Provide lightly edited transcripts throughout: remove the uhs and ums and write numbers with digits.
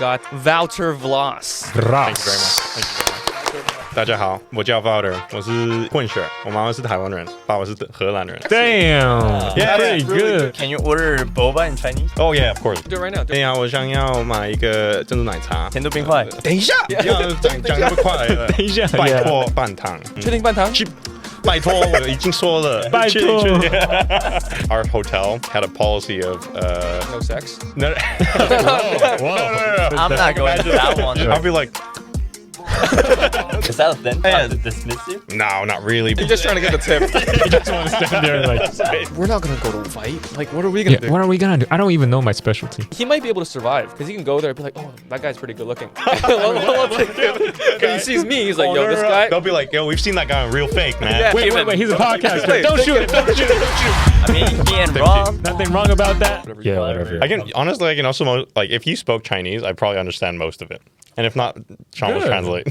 got Wouter Vlas. Thank you very much. 大家好，我叫 Wouter， 我是混血，我妈妈是台湾人，爸爸是荷兰人。Damn, yeah, pretty good. Can you order boba in Chinese? Oh yeah, of course. Do it right now. 对呀，我想要买一个珍珠奶茶，甜度冰块。等一下，不要讲那么快了。等一下，拜托半糖。确定半糖？去，拜托，我已经说了。拜托。Our hotel had a policy of No sex. No. I'm not going to that one. I'll be like. Is that a thing? Yeah. To dismiss you? No, not really. You're just trying to get the tip. You just want to stand there and like. We're not gonna go to a fight. Like, what are we gonna do? What are we gonna do? I don't even know my specialty. He might be able to survive because he can go there and be like, oh, that guy's pretty good looking. We'll take him. He sees me, he's like, yo, this guy. They'll be like, yo, we've seen that guy on REALFAKE, man. Yeah. Wait, he's a podcaster. Wait, Don't shoot him. I mean, he ain't wrong. Nothing wrong about that. Yeah, whatever. I can honestly, I can also like if you spoke Chinese, I probably understand most of it. And if not, Sean will Good. translate.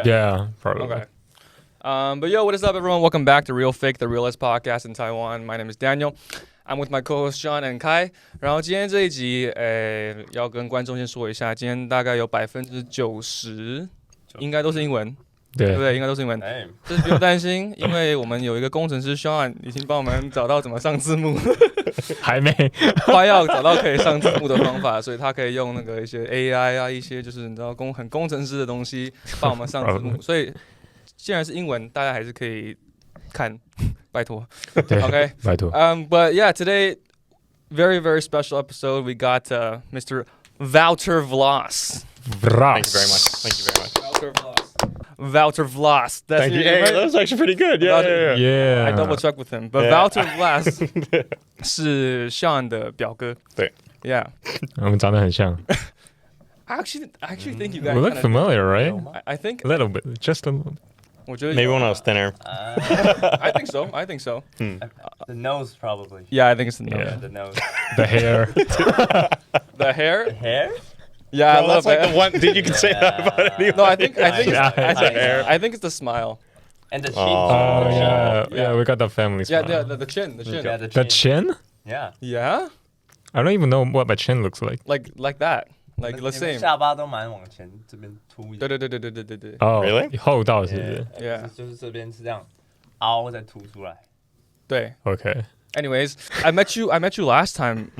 Yeah, probably. Okay. But yo, what is up, everyone? Welcome back to REALFAKE, the realest podcast in Taiwan. My name is Daniel. I'm with my co-host Sean and Kai. 然后今天这一集，要跟观众先说一下，今天大概有90%应该都是英文。对不对？应该都是英文，但是不用担心，因为我们有一个工程师 Sean 已经帮我们找到怎么上字幕，还没，快要找到可以上字幕的方法，所以他可以用那个一些 AI 啊，一些就是你知道很工程师的东西帮我们上字幕。所以既然是英文，大家还是可以看，拜托。OK， 拜托。But yeah, today very very special episode. We got Mr. Wouter Vlas. Thank you very much. Thank you very much. Wouter Vlas. Wouter Vlas. That's Thank you. Hey, that was actually pretty good. Yeah. Yeah. I double checked with him. But Yeah. Wouter Vlas 是 Sean 的表哥。对。Yeah. 我们长得很像。I actually think you guys We look familiar, right? I think A little bit, just a little bit. 我觉得 Maybe when I was thinner. I think so. I think so. The nose, probably. Yeah, I think it's the nose. Yeah. The nose. The hair. The hair? Hair? Yeah, I Well, love that's like it. the one. Did you can say that about anyone? No, I think it's Yeah. I think it's the smile. And the chin. Oh, Yeah, we got the family Yeah, smile. the chin, the chin. Yeah, the The chin. chin? Yeah. Yeah? I don't even know what my chin looks like. Like that. Like the same. 下巴都蛮往前这边凸一点。对。 Oh, Really? 厚道是不是？ Yeah. 就是这边是这样，凹再凸出来。对。 Okay. Anyways, I met you last time.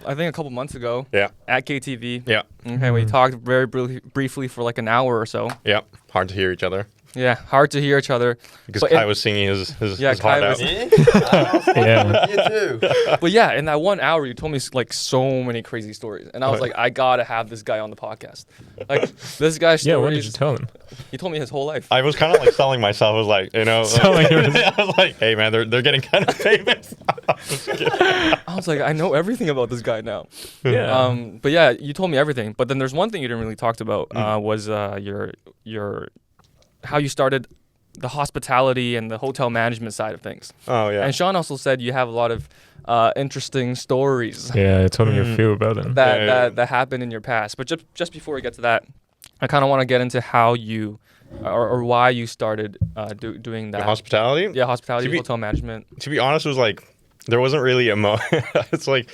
I think a couple months ago. Yeah. At KTV. Yeah. Okay, we talked very briefly for like an hour or so. Yeah. Hard to hear each other Yeah, hard to hear each other. because But Kai was singing his Yeah, Kai heart was- out. Yeah. You too. But yeah, in that 1 hour, you told me like so many crazy stories, and I was like, I gotta have this guy on the podcast. Like this guy's Yeah, what did you stories. tell him? He told me his whole life. I was kind of like selling myself. I was like, you know, Selling I was like, hey man, they're getting kind of famous. I was like, I know everything about this guy now. Yeah. But yeah, you told me everything. But then there's one thing you didn't really talk about was your how you started the hospitality and the hotel management side of things. Oh yeah. And Sean also said you have a lot of interesting stories Yeah, I told him your feel about them. that happened in your past. But just before we get to that, I kind of want to get into how you or why you started doing that. Hospitality. Yeah, hospitality, To be- hotel management. To be honest, it was like there wasn't really a it's like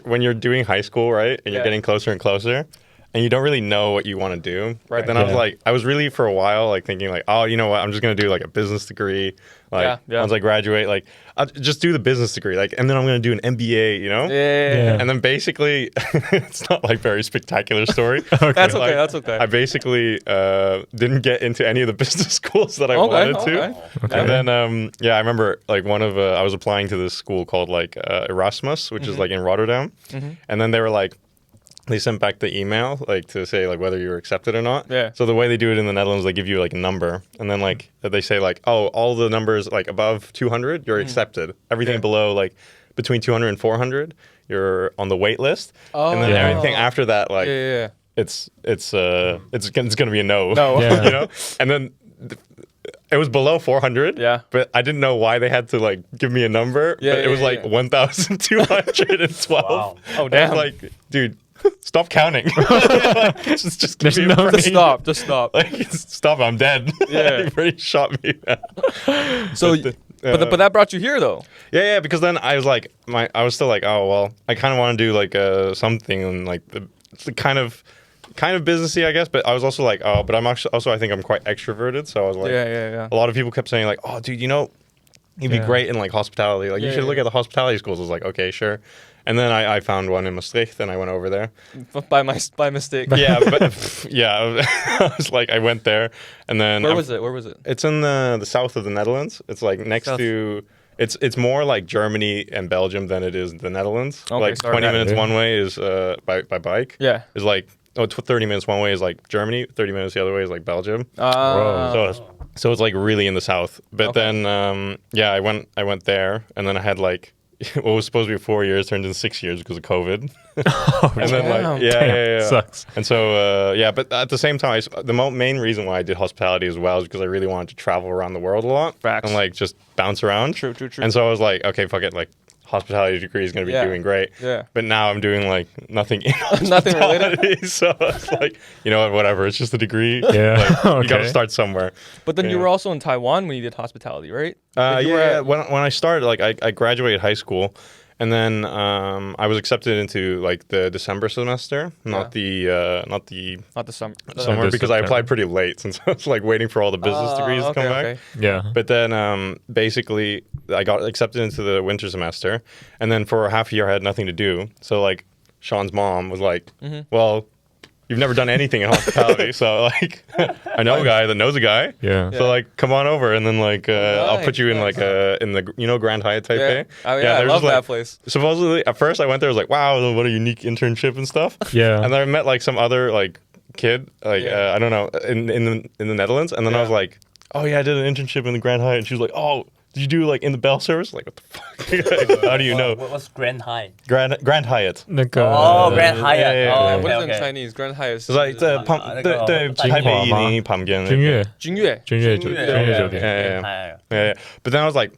when you're doing high school, right, and you're getting closer and closer, and you don't really know what you want to do. Right. But then I was really for a while like thinking like, oh, you know what, I'm just gonna do like a business degree. Like once I graduate, like I'll just do the business degree, like, and then I'm gonna do an MBA, you know. Yeah. And then basically, it's not like very spectacular story. That's okay. Like, That's okay. I basically didn't get into any of the business schools that I wanted to. Okay. And then, I remember like I was applying to this school called like Erasmus, which is like in Rotterdam. And then they were like, they sent back the email like to say like whether you were accepted or not. Yeah. So the way they do it in the Netherlands, they give you like a number, and then like they say like, oh, all the numbers like above 200, you're accepted. Everything below like between 200 and 400, you're on the wait list. And then everything after that, like it's gonna be a no. No. Yeah. You know. And then it was below 400. Yeah. But I didn't know why they had to like give me a number. Yeah, But it was like 1,212. Wow. Oh And damn. I was like, dude, stop counting. Like, just give me a break. Just stop. Like, stop, I'm dead. Yeah. You already shot me. So, but that brought you here though. Yeah, because then I was like, I was still like, oh well, I kind of want to do like something and like the kind of kind of businessy, I guess. But I was also like, oh, but I'm actually also I think I'm quite extroverted. So I was like, yeah. A lot of people kept saying like, oh, dude, you know, you'd be great in like hospitality. Like you should look at the hospitality schools. I was like, okay, sure. And then I found one in Maastricht, and I went over there. By mistake. Yeah, but yeah, I was like, I went there, and then Where was it? It's in the south of the Netherlands. It's like next to. It's more like Germany and Belgium than it is the Netherlands. Okay, like 20 minutes one way is by bike. Yeah. It's like 30 minutes one way is like Germany. 30 minutes the other way is like Belgium. So it's like really in the south. But then I went there, and then I had like. What was supposed to be 4 years turned into 6 years because of COVID. And then like, yeah. Sucks. And so, but at the same time, the main reason why I did hospitality as well is because I really wanted to travel around the world a lot. Facts. And like just bounce around. True. And so I was like, okay, fuck it. Like hospitality degree is going to be doing great. Yeah. But now I'm doing like nothing in Nothing hospitality. related. So it's like, you know what, whatever. It's just a degree. Yeah. Like, you got to start somewhere. But then you were also in Taiwan when you did hospitality, right? When I started, like I graduated high school, and then I was accepted into like the December semester, not the summer, because I applied pretty late since I was like waiting for all the business degrees to come back. Yeah. But then basically I got accepted into the winter semester, and then for half a year I had nothing to do. So like Sean's mom was like, well. You've never done anything in hospitality, so like I know a guy that knows a guy. Yeah. So like come on over, and then like I'll put you in like in the Grand Hyatt Taipei. I love that place. Supposedly at first I went there, I was like, wow, what a unique internship and stuff. Yeah. And then I met like some other like kid, like I don't know, in the Netherlands, and then I was like, oh yeah, I did an internship in the Grand Hyatt, and she was like, oh. Did you do like in the bell service? Like what the fuck? How do you know? What's Grand Hyatt? Grand Hyatt. Grand Hyatt. yeah. What is it in Chinese? Grand Hyatt. It's like the Taipei旁边君悦酒店 Yeah. But then I was like,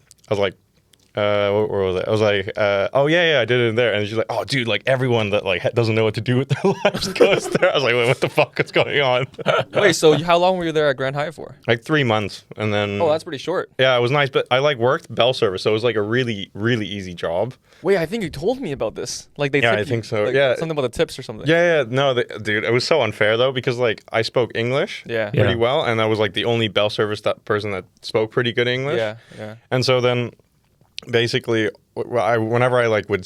where was it? I was like, oh yeah, I did it in there. And she's like, oh dude, like everyone that like doesn't know what to do with their lives goes there. I was like, wait, what the fuck is going on? Wait, so how long were you there at Grand Hyatt for? Like 3 months, and then. Oh, that's pretty short. Yeah, it was nice, but I like worked bell service, so it was like a really, really easy job. Wait, I think you told me about this. Like they. Yeah, tip I think you, so. like, Yeah, something about the tips or something. Yeah. No, dude, it was so unfair though because like I spoke English. Pretty well, and I was like the only bell service person that spoke pretty good English. Yeah. And so then. Basically, whenever I like would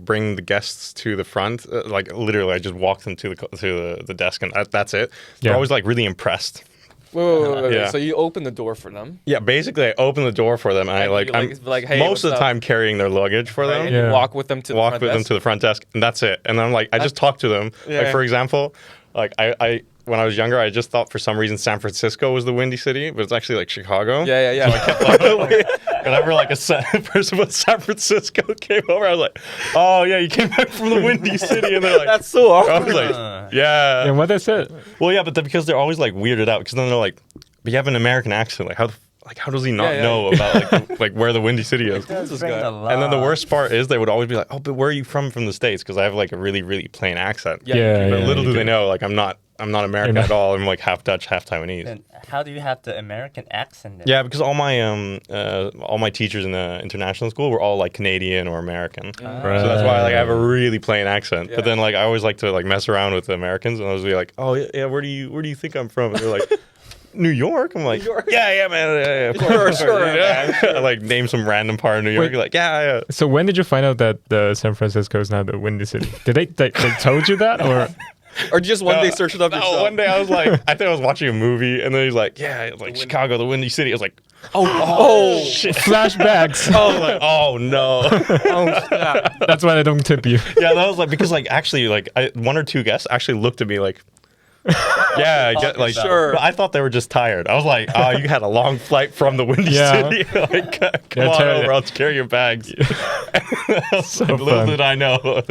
bring the guests to the front, like literally, I just walk them to the desk, and that's it. They're always like really impressed. Wait. Yeah. So you open the door for them? Yeah, basically, I open the door for them, and I'm hey, most of the time carrying their luggage for them. And you walk with them to the front desk, and that's it. And I'm like, I just talk to them. Like for example, like I when I was younger, I just thought for some reason San Francisco was the windy city, but it's actually like Chicago. Yeah. So I kept like, whenever like a person from San Francisco came over, I was like, oh yeah, you came back from the windy city, and they're like, that's so awkward. I was like, yeah. And what they said? Well, yeah, but because they're always like weirded out, because then they're like, but you have an American accent, like how does he not know about like where the windy city is? This guy. And then the worst part is they would always be like, oh, but where are you from the States? Because I have like a really, really plain accent. Yeah. But little do they know, like I'm not American at all. I'm like half Dutch, half Taiwanese. And how do you have the American accent then? Yeah, because all my teachers in the international school were all like Canadian or American. Right. So that's why like I have a really plain accent. But then like I always like to like mess around with the Americans, and I was like, oh yeah, where do you think I'm from? And they're like, New York? I'm like, yeah, man. Yeah, of course. Sure. Yeah. I like name some random part of New York. You're like, yeah. So when did you find out that San Francisco is now the windy city? Did they told you that or? Or just one day search it up yourself? One day I was like, I think I was watching a movie, and then he's like, yeah, like Chicago, the windy city. I was like, oh shit. Flashbacks. Oh no. That's why they don't tip you. Yeah, that was like, because like actually like one or two guests actually looked at me like, yeah, I get like sure. But I thought they were just tired. I was like, oh, you had a long flight from the windy city. Like, come on over, I'll carry your bags. So little did I know. Like,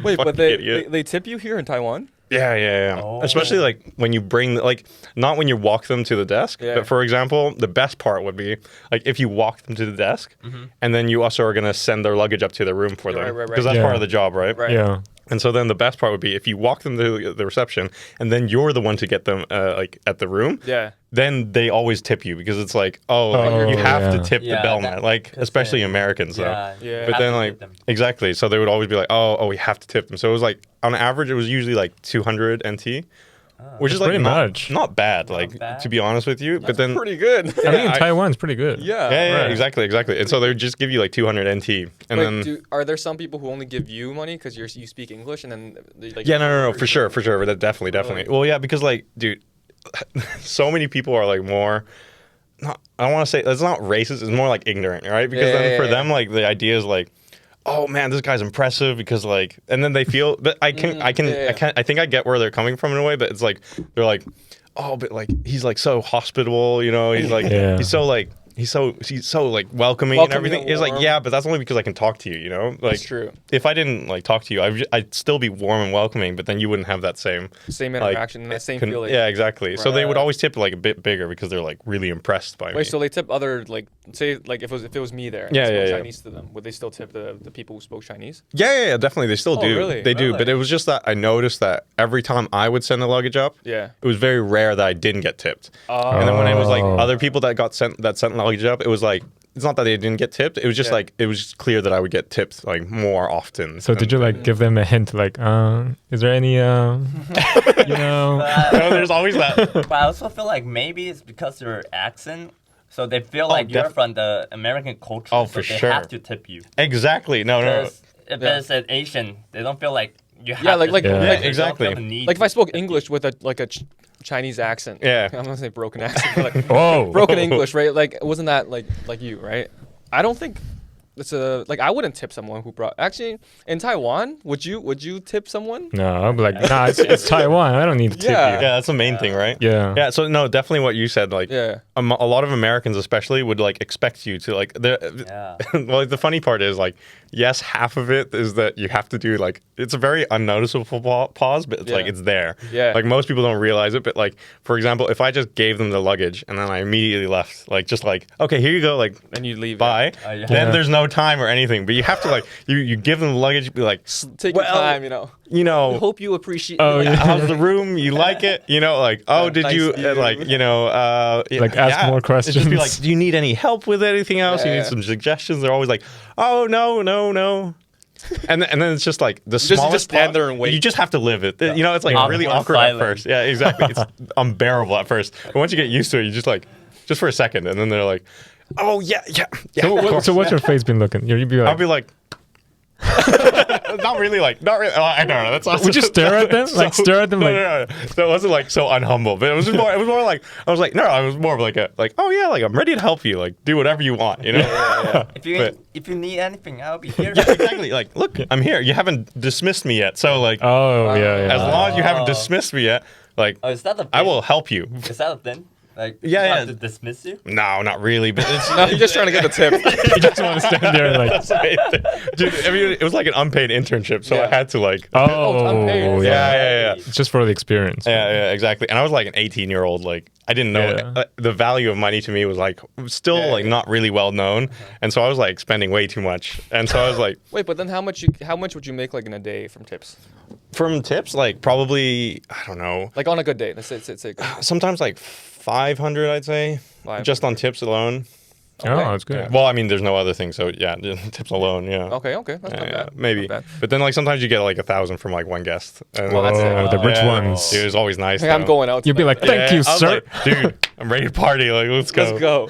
wait, but they tip you here in Taiwan? Yeah. Oh. Especially like when you bring like not when you walk them to the desk, but for example, the best part would be like if you walk them to the desk, and then you also are gonna send their luggage up to their room for them, because that's part of the job, right? Yeah. And so then the best part would be if you walk them to the reception and then you're the one to get them like at the room. Yeah. Then they always tip you because it's like, you have to tip the bellman, like especially Americans though. Yeah. But then like exactly, so they would always be like, oh, we have to tip them. So it was like on average, it was usually like 200 NT. Which is like not bad, like to be honest with you. But then pretty good. I think Taiwan's pretty good. Yeah, exactly. And so they would just give you like 200 NT, and then are there some people who only give you money because you speak English, and then they, like no, for sure, but definitely. Really? Well, yeah, because like, dude, so many people are like more. I don't want to say it's not racist. It's more like ignorant, right? Because then for them, like the idea is like, oh man, this guy's impressive because like, and then they feel, but I think I get where they're coming from in a way, but it's like, they're like, oh, but like, he's like so hospitable, you know, he's like, he's so like, he's so like welcoming and everything. It's like, yeah, but that's only because I can talk to you, you know? Like, that's true. If I didn't like talk to you, I'd still be warm and welcoming, but then you wouldn't have that same interaction and that same feeling. Yeah, exactly. Right. So they would always tip like a bit bigger because they're like really impressed by me. Wait, so they tip other, like, say like if it was me there and I spoke Chinese to them, would they still tip the people who spoke Chinese? Yeah, definitely. They still do. Really? They do. But it was just that I noticed that every time I would send the luggage up, it was very rare that I didn't get tipped. And then when it was like other people that sent luggage up, it was like, it's not that they didn't get tipped. It was just like, it was just clear that I would get tipped like more often. So did you like give them a hint like, is there any, you know? No, there's always that. But I also feel like maybe it's because your accent. So they feel like you're from the American culture. Oh, so for they sure. have to tip you. Exactly. No. If it's an Asian, they don't feel like you have to like exactly. Like if I spoke English with a Chinese accent. Yeah. I'm gonna say broken accent. But like, Whoa. broken English, right? Like, wasn't that like you, right? I don't think it's like I wouldn't tip someone who brought. Actually, in Taiwan, would you tip someone? No, I'm like, nah, it's Taiwan. I don't need to tip you. Yeah, that's the main thing, right? Yeah. So no, definitely what you said. Like, a lot of Americans, especially, would like expect you to like. Well, like, the funny part is like, yes, half of it is that you have to do like it's a very unnoticeable pause, but it's like it's there. Yeah. Like most people don't realize it, but like for example, if I just gave them the luggage and then I immediately left, like just like okay, here you go, like and you leave. Bye. Then there's no time or anything, but you have to like you give them the luggage, be like take your time, you know. I hope you appreciate. How's the room? You like it? You know, like did nice you view. like like ask more questions. Just be like, do you need any help with anything else? You need some suggestions. They're always like, oh no. And then it's just like the smallest. Just stand there and wait. You just have to live it. You know, it's like really awkward at first. Yeah, exactly. It's unbearable at first, but once you get used to it, you just like for a second, and then they're like, oh yeah. So what's your face been looking? You'd be like, I'll be like. not really. I don't know. That's also, would you stare at them? Like stare at them? No. So it wasn't like so unhumble, but it was more. It was more like I was like I was more of like oh yeah, like I'm ready to help you. Like do whatever you want, you know. Yeah. If you need anything, I'll be here. Yeah, exactly. Like look, I'm here. You haven't dismissed me yet, so like as long as you haven't dismissed me yet, like is that the I will help you. Is that a thing? Like, have to dismiss you? No, not really. But it's you're just trying to get the tip. You just want to stand there and like. Dude, I mean, it was like an unpaid internship, so I had to like. Oh, yeah. It's just for the experience. Yeah, exactly. And I was like an 18-year-old. Like I didn't know the value of money to me was like still like not really well known, and so I was like spending way too much. And so I was like, wait, but then how much would you make like in a day from tips? From tips, like probably I don't know. Like on a good day, let's say sometimes like 500, I'd say, 500. Just on tips alone. Okay. Oh, that's good. Yeah. Well, I mean, there's no other thing, so yeah, tips alone, yeah. Okay, that's not bad. Maybe. Not bad. But then like sometimes you get like 1,000 from like one guest. Well, that's the rich ones. Dude, it was always nice. Like, I'm going out. You'd be like, thank you, sir. Like, dude, I'm ready to party. Like, let's go. Let's go.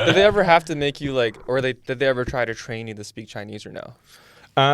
Did they ever have to make you like, or did they ever try to train you to speak Chinese or no?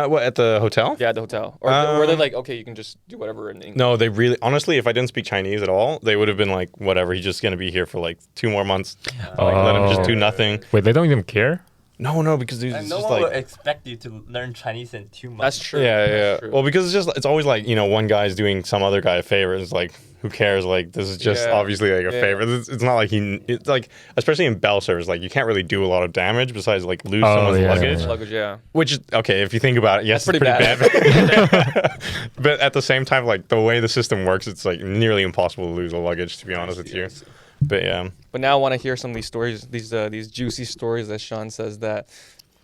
What, at the hotel? Yeah, at the hotel. Or were they like, okay, you can just do whatever in English? No, they really, honestly, if I didn't speak Chinese at all, they would have been like, whatever, he's just going to be here for like 2 more months. Let him just do nothing. Wait, they don't even care? No, because it's no just one like... will expect you to learn Chinese in 2 months. That's true. Yeah. That's true. Well, because it's always like, one guy's doing some other guy a favor. It's like, who cares? Like, this is just obviously like a favor. It's not like it's like, especially in bell service, like you can't really do a lot of damage besides like lose someone's luggage. Yeah. Which is, okay, if you think about it, yes, that's it's pretty bad. But at the same time, like the way the system works, it's like nearly impossible to lose a luggage, to be honest with you. But yeah. But now I want to hear some of these stories, these juicy stories that Sean says that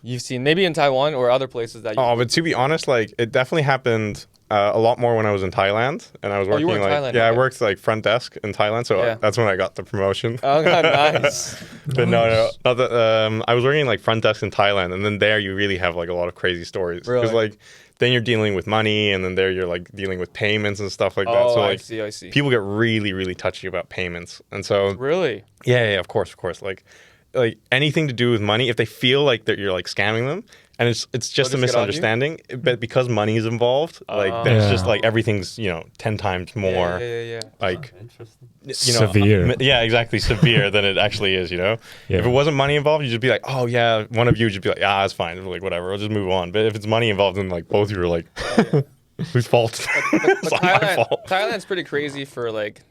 you've seen maybe in Taiwan or other places that but to be honest, like it definitely happened a lot more when I was in Thailand, and I was working you were in like Thailand, I okay. worked like front desk in Thailand, so that's when I got the promotion. Oh, nice. But no, not that. I was working like front desk in Thailand, and then there you really have like a lot of crazy stories because Really? like then you're dealing with money, and then there you're like dealing with payments and stuff like that. Oh, So like I see. people get really really touchy about payments, and so Really? yeah, of course, like anything to do with money, if they feel like that you're like scamming them, and it's just a just get on you? misunderstanding, but because money is involved, like then it's just like everything's 10 times more Yeah. like Interesting. Severe. Yeah, exactly, severe than it actually is. Yeah. If it wasn't money involved, you'd just be like, oh yeah, one of you would just be like, yeah, it's fine, like whatever, I'll just move on. But if it's money involved, then like both of you are like, whose fault? But It's not my fault. Thailand's pretty crazy for like,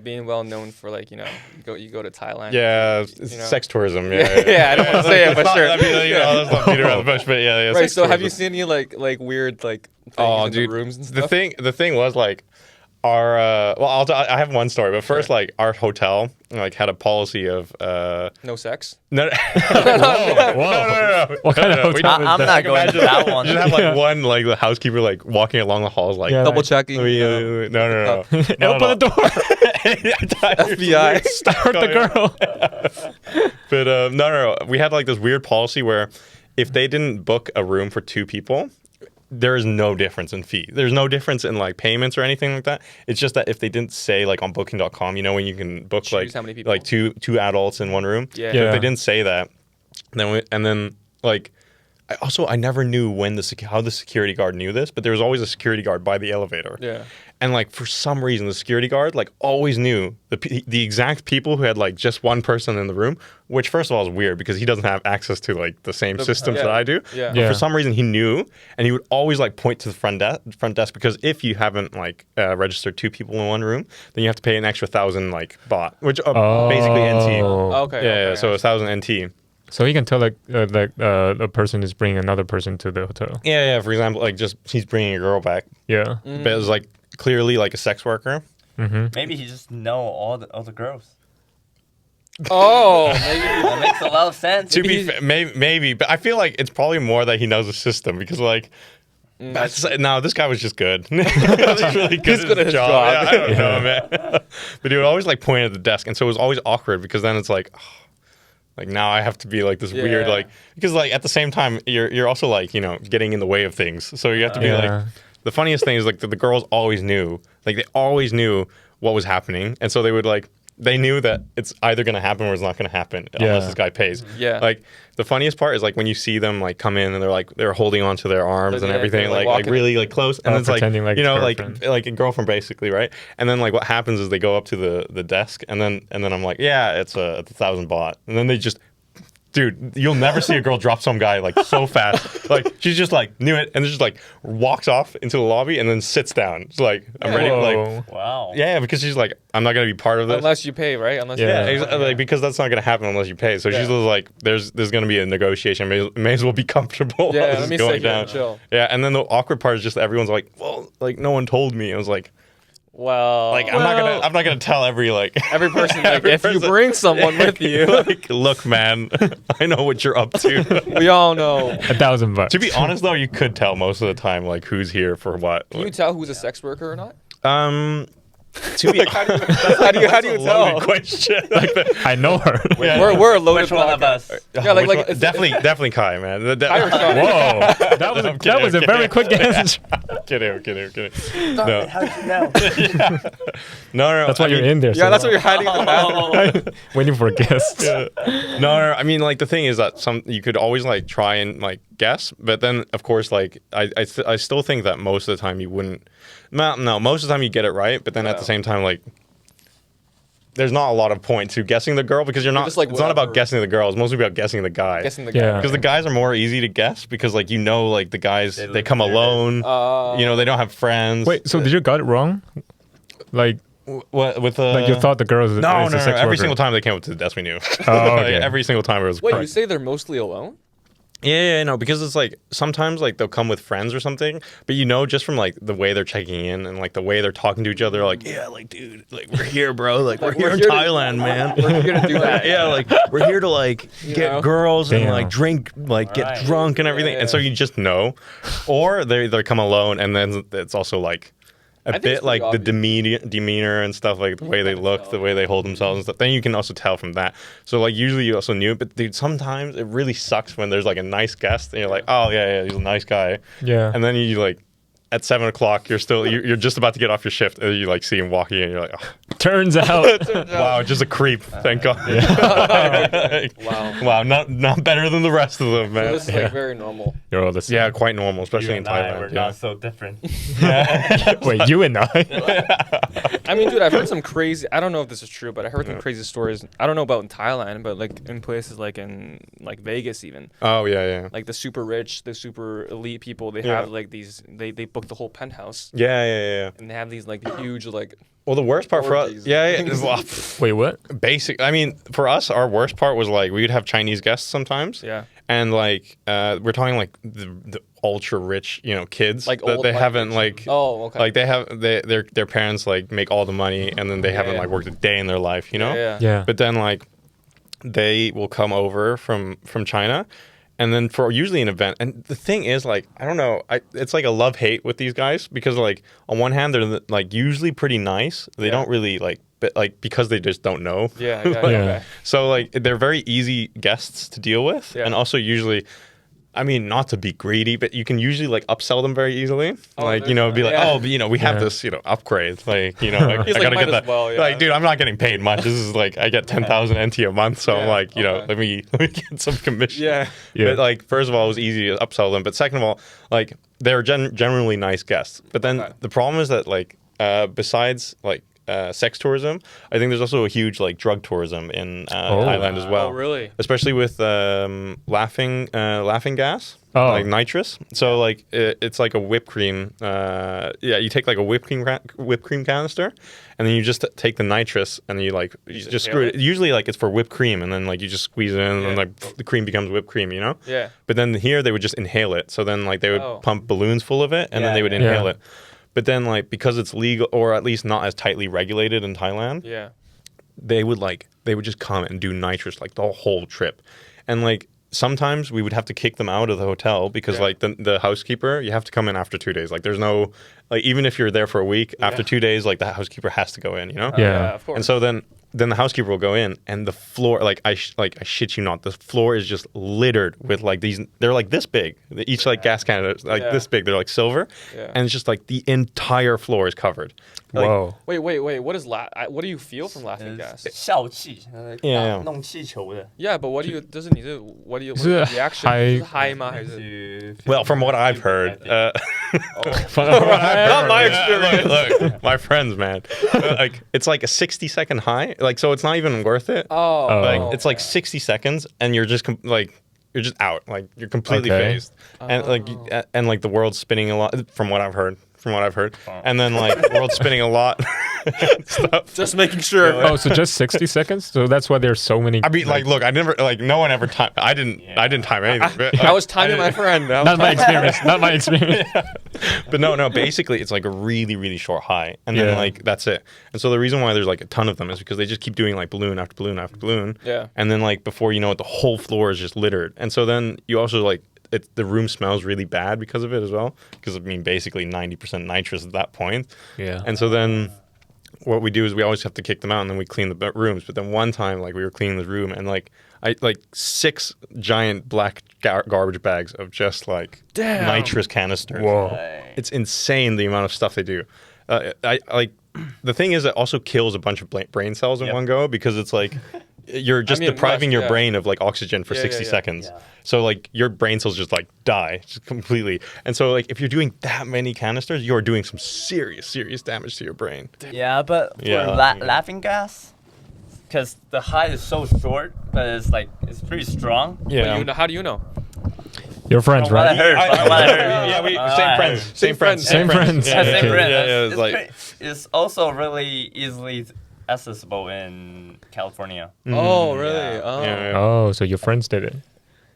being well known for like, you go to Thailand. Yeah, it's sex tourism. Yeah, Yeah, I don't want to say it, but sure. I mean, let's not beat around the bush, but yeah. Right. sex So have you tourism. seen any like weird like things Oh, in dude, the rooms and the stuff? thing was like our I have one story, but first like our hotel like had a policy of No sex. no. Whoa. What kind of we hotel don't- is I'm that? not going to that one. You just have like one like the housekeeper like walking along the halls like Yeah. Double checking. No. Open the door. FBI. Start the girl. But no. We had like this weird policy where if they didn't book a room for 2 people, there is no difference in fee. There's no difference in like payments or anything like that. It's just that if they didn't say like on booking.com, when you can book Choose like how many people. like two adults in one room. Yeah. If Yeah. they didn't say that, then like I never knew when how the security guard knew this, but there was always a security guard by the elevator. Yeah. And like for some reason, the security guard like always knew the exact people who had like just one person in the room, which first of all is weird because he doesn't have access to like the same systems that I do. Yeah. But Yeah. for some reason he knew, and he would always like point to the front desk because if you haven't like registered 2 people in one room, then you have to pay an extra 1,000 like baht, which basically NT. Okay. Yeah, okay, so 1,000 NT. So he can tell a person is bringing another person to the hotel. Yeah. For example, like just he's bringing a girl back, Yeah. but it was like clearly like a sex worker. Maybe he just know all the girls. Oh, maybe. That makes a lot of sense. To be fair, maybe, but I feel like it's probably more that he knows the system because like. No, this guy was just good. He's really good. He's good at his job. Yeah, I don't know, man. But he would always like point at the desk, and so it was always awkward because then it's like now I have to be like this weird Yeah. like because like at the same time you're also like getting in the way of things, so you have to be like. The funniest thing is like the girls always knew, like they always knew what was happening, and so they would like they knew that it's either going to happen or it's not going to happen unless this guy pays. Yeah. Like the funniest part is like when you see them like come in and they're holding onto their arms and Yeah, everything they're, like, like walking really like close, and it's like pretending like like girlfriend. like a girlfriend basically, right? And then like what happens is they go up to the desk and then I'm like, yeah, it's 1,000 baht, and then they just. Dude, you'll never see a girl drop some guy like so fast. Like she's just like knew it and just like walks off into the lobby and then sits down. It's like I'm ready. Like Wow. yeah, because she's like I'm not gonna be part of this. Unless you pay, right? Unless Yeah. you pay. Like because that's not gonna happen unless you pay. So she's just like there's gonna be a negotiation. May as well be comfortable. Yeah, while this let is me going sit here down. and chill. Yeah, and then the awkward part is just everyone's like, well, like no one told me. I was like, Well, I'm not gonna tell every every person. Like, every if you person. bring someone with you, like, look, man, I know what you're up to. we all know. 1,000 bucks. To be honest, though, you could tell most of the time, like, who's here for what. Can you tell who's a sex worker or not? To be How do you tell? question. I know her. We're a loaded Which one of podcast. us? Yeah, like it's- definitely Kai, man. Kai or Sean? Whoa. That was a very quick answer. Kidding. Stop No. it. How did you know? No. That's why I you're mean, in there. Yeah, so that's what you're hiding in the bathroom. waiting for a guest. No. I mean, like the thing is that you could always like try and like guess, but then of course, like I still think that most of the time you wouldn't. No, most of the time you get it right, but then at the same time, like. There's not a lot of point to guessing the girl because you're not. just like, it's not whatever. about guessing the girl. It's mostly about guessing the guy. Guessing the Yeah. guy. Because the guys are more easy to guess because like like the guys they come alone. They don't have friends. Wait, so did you got it wrong? Like What with like you thought the girl is No. a sex worker? Every single time they came up to the desk, we knew. Oh, okay. Every single time it was. Wait, correct. you say they're mostly alone? Yeah, no, because it's like sometimes like they'll come with friends or something, but you know just from like the way they're checking in and like the way they're talking to each other, like yeah, like dude, like we're here, bro, like we're here in Thailand, man. We're here to do that. Yeah, like we're here to like get girls and Damn. like drink, like get drunk and everything, and so you just know, or they come alone, and then it's also like. A bit like the demeanor and stuff, like the way they look, the way they hold themselves and stuff. Then you can also tell from that. So like usually you also knew, but dude, sometimes it really sucks when there's like a nice guest and you're like, oh yeah, he's a nice guy. Yeah. And then you like at 7 o'clock, you're just about to get off your shift, and you like see him walking in, and you're like, oh. Turns out. Wow, just a creep. Thank God. Wow. Wow, not better than the rest of them, man. So this is like very normal. You're all the same. Yeah, quite normal, especially You in and I Thailand. were Yeah. not so different. Wait, you and I? I mean, dude, I've heard some crazy. I don't know if this is true, but I heard some crazy stories. I don't know about in Thailand, but like in places like in like Vegas, even Oh yeah. like the super rich, the super elite people, they Yeah. have like these. They book the whole penthouse, Yeah. and they have these like huge like. Well, the worst part for us, Orgies. well, Wait, what? basic. I mean, for us, our worst part was like we'd have Chinese guests sometimes. Yeah. And like we're talking like the ultra rich, kids Like that old they white haven't rich. like. Oh, okay. Like their parents like make all the money, and then they haven't like worked a day in their life, Yeah. Yeah. But then like they will come over from China. And then for usually an event, and the thing is, like, I don't know, it's like a love-hate with these guys because, like, on one hand, they're like usually pretty nice. They don't really but like because they just don't know. Yeah. Yeah. Okay. So like they're very easy guests to deal with, Yeah. and also usually, I mean, not to be greedy, but you can usually like upsell them very easily. Oh, Like there's be like, that. oh, but, we have Yeah. this upgrade. Like like, I He's like, gotta might get as that. well, yeah. Like, dude, I'm not getting paid much. This is like I get 10,000 NT a month, so I'm Yeah, like, okay. let me get some commission. Yeah. Yeah. But like, first of all, it was easy to upsell them. But second of all, like they're generally nice guests. But then Okay. the problem is that like besides like sex tourism, I think there's also a huge like drug tourism in Thailand as well. Oh, really? Especially with laughing gas. Oh. Like nitrous. So like it's like a whipped cream. You take like a whipped cream canister, and then you just take the nitrous and you just screw it. Usually like it's for whipped cream, and then like you just squeeze it in, and like the cream becomes whipped cream. Yeah. But then here they would just inhale it. So then like they would Oh. pump balloons full of it, and then they would inhale Yeah. it. But then like because it's legal, or at least not as tightly regulated in Thailand, Yeah. they would just come and do nitrous like the whole trip, and like sometimes we would have to kick them out of the hotel because Yeah. like the housekeeper, you have to come in after 2 days. Like there's no like even if you're there for a week, after 2 days like the housekeeper has to go in, Yeah. Of course. And so then the housekeeper will go in, and the floor, like I shit you not, the floor is just littered with like these. They're like this big. Each like gas can is like this big. They're like silver, Yeah. and it's just like the entire floor is covered. Like, Whoa. Wait. What do you feel from laughing gas? 笑气， Yeah. 弄气球的。 Yeah, but what do you? Doesn't need to. What do you? What's 是 the reaction? high- 是 high 吗？还是 Well, from what I've heard, Not my experience. look, my friends, man, like it's like a 60-second high. Like so, it's not even worth it. Oh. Like it's like 60 seconds, and you're just you're just out. Like you're completely Okay. phased, and like the world's spinning a lot. From what I've heard, and then like the world's spinning a lot. and stuff. Just making sure. Oh, so just 60 seconds? So that's why there's so many. I mean, like, look, I never like no one ever timed. I didn't time anything. But, I was timing my friend. Not my experience. Not my experience. But no. Basically, it's like a really, really short high, and then Yeah. like that's it. And so the reason why there's like a ton of them is because they just keep doing like balloon after balloon after balloon. Yeah. And then like before you know it, the whole floor is just littered. And so then you also like the room smells really bad because of it as well. Because I mean, basically 90% nitrous at that point. Yeah. And so then what we do is we always have to kick them out, and then we clean the rooms. But then one time, like we were cleaning the room, and like 6 giant black garbage bags of just like Damn. nitrous canisters. Whoa. It's insane the amount of stuff they do. I like the thing is it also kills a bunch of brain cells in one go because it's like you're just depriving your brain of like oxygen for 60 seconds. Yeah. So like your brain cells just like die just completely. And so like if you're doing that many canisters, you're doing some serious damage to your brain. Yeah, but for Yeah. laughing gas, because the high is so short, but it's pretty strong. Yeah. How do you know? Your friends, From what I right? heard. From what I heard. Yeah, From what same I friends. heard. Same friends. Same friends. Yeah, Same yeah, friends. yeah, It's, it's like it's also really easily accessible in California. Oh, really? Yeah. Oh. yeah. Oh, so your friends did it.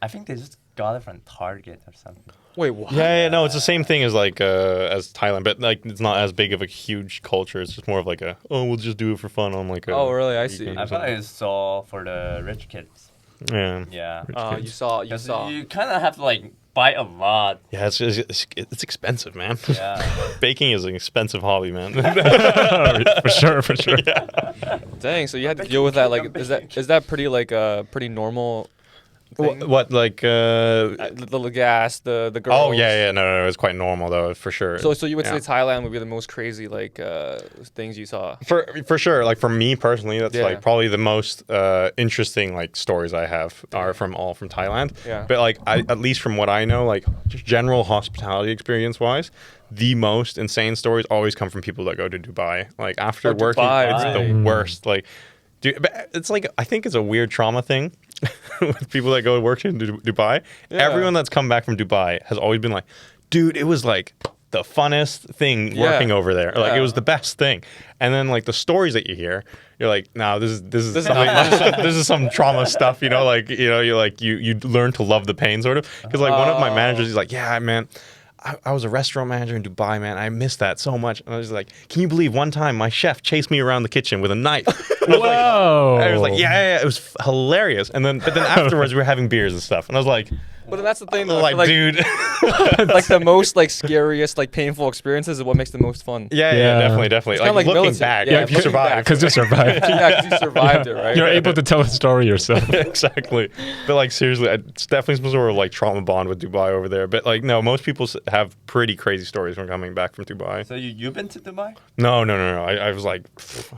I think they just got it from Target or something. Wait, what? Yeah, no, it's the same thing as like as Thailand, but like it's not as big of a huge culture. It's just more of like we'll just do it for fun on like a. Oh, really? I see. weekend or I thought something. it's all for the rich kids. Yeah. Yeah. You saw. 'Cause you kind of have to like buy a lot. Yeah, it's expensive, man. Yeah. Baking is an expensive hobby, man. for sure. Dang. So you had to deal with that. Like, is that pretty like pretty normal? Thing? What like The gas, the girls. Oh yeah, no, it's quite normal though, for sure. So you would say Yeah. Thailand would be the most crazy like things you saw. For sure, like for me personally, that's Yeah. like probably the most interesting like stories I have are from Thailand. Yeah. But like at least from what I know, like just general hospitality experience wise, the most insane stories always come from people that go to Dubai. Like after working, Dubai, it's right. the worst. Like, dude, but it's like I think it's a weird trauma thing. With people that go work in Dubai, Yeah. everyone that's come back from Dubai has always been like, dude, it was like the funnest thing working over there. Like it was the best thing. And then like the stories that you hear, you're like, no, this is this is some trauma stuff, you know, like you're like you learn to love the pain sort of. Because like one of my managers, he's like, yeah, man. I was a restaurant manager in Dubai, man. I missed that so much. And I was like, can you believe one time my chef chased me around the kitchen with a knife? Whoa! I was like, yeah, it was hilarious. But then afterwards we were having beers and stuff, and I was like, But then that's the thing, though. like, Like, dude, like the most like scariest like painful experiences is what makes the most fun. yeah, Yeah. definitely. kinda Like, like looking military. back, Yeah, if you looking survive, back. Because you survived. Yeah, 'cause you survived it, right? You're able to tell a story yourself. exactly. But like seriously, it's definitely some sort of like trauma bond with Dubai over there. But like no, most people have pretty crazy stories when coming back from Dubai. So you've been to Dubai? No. I was like,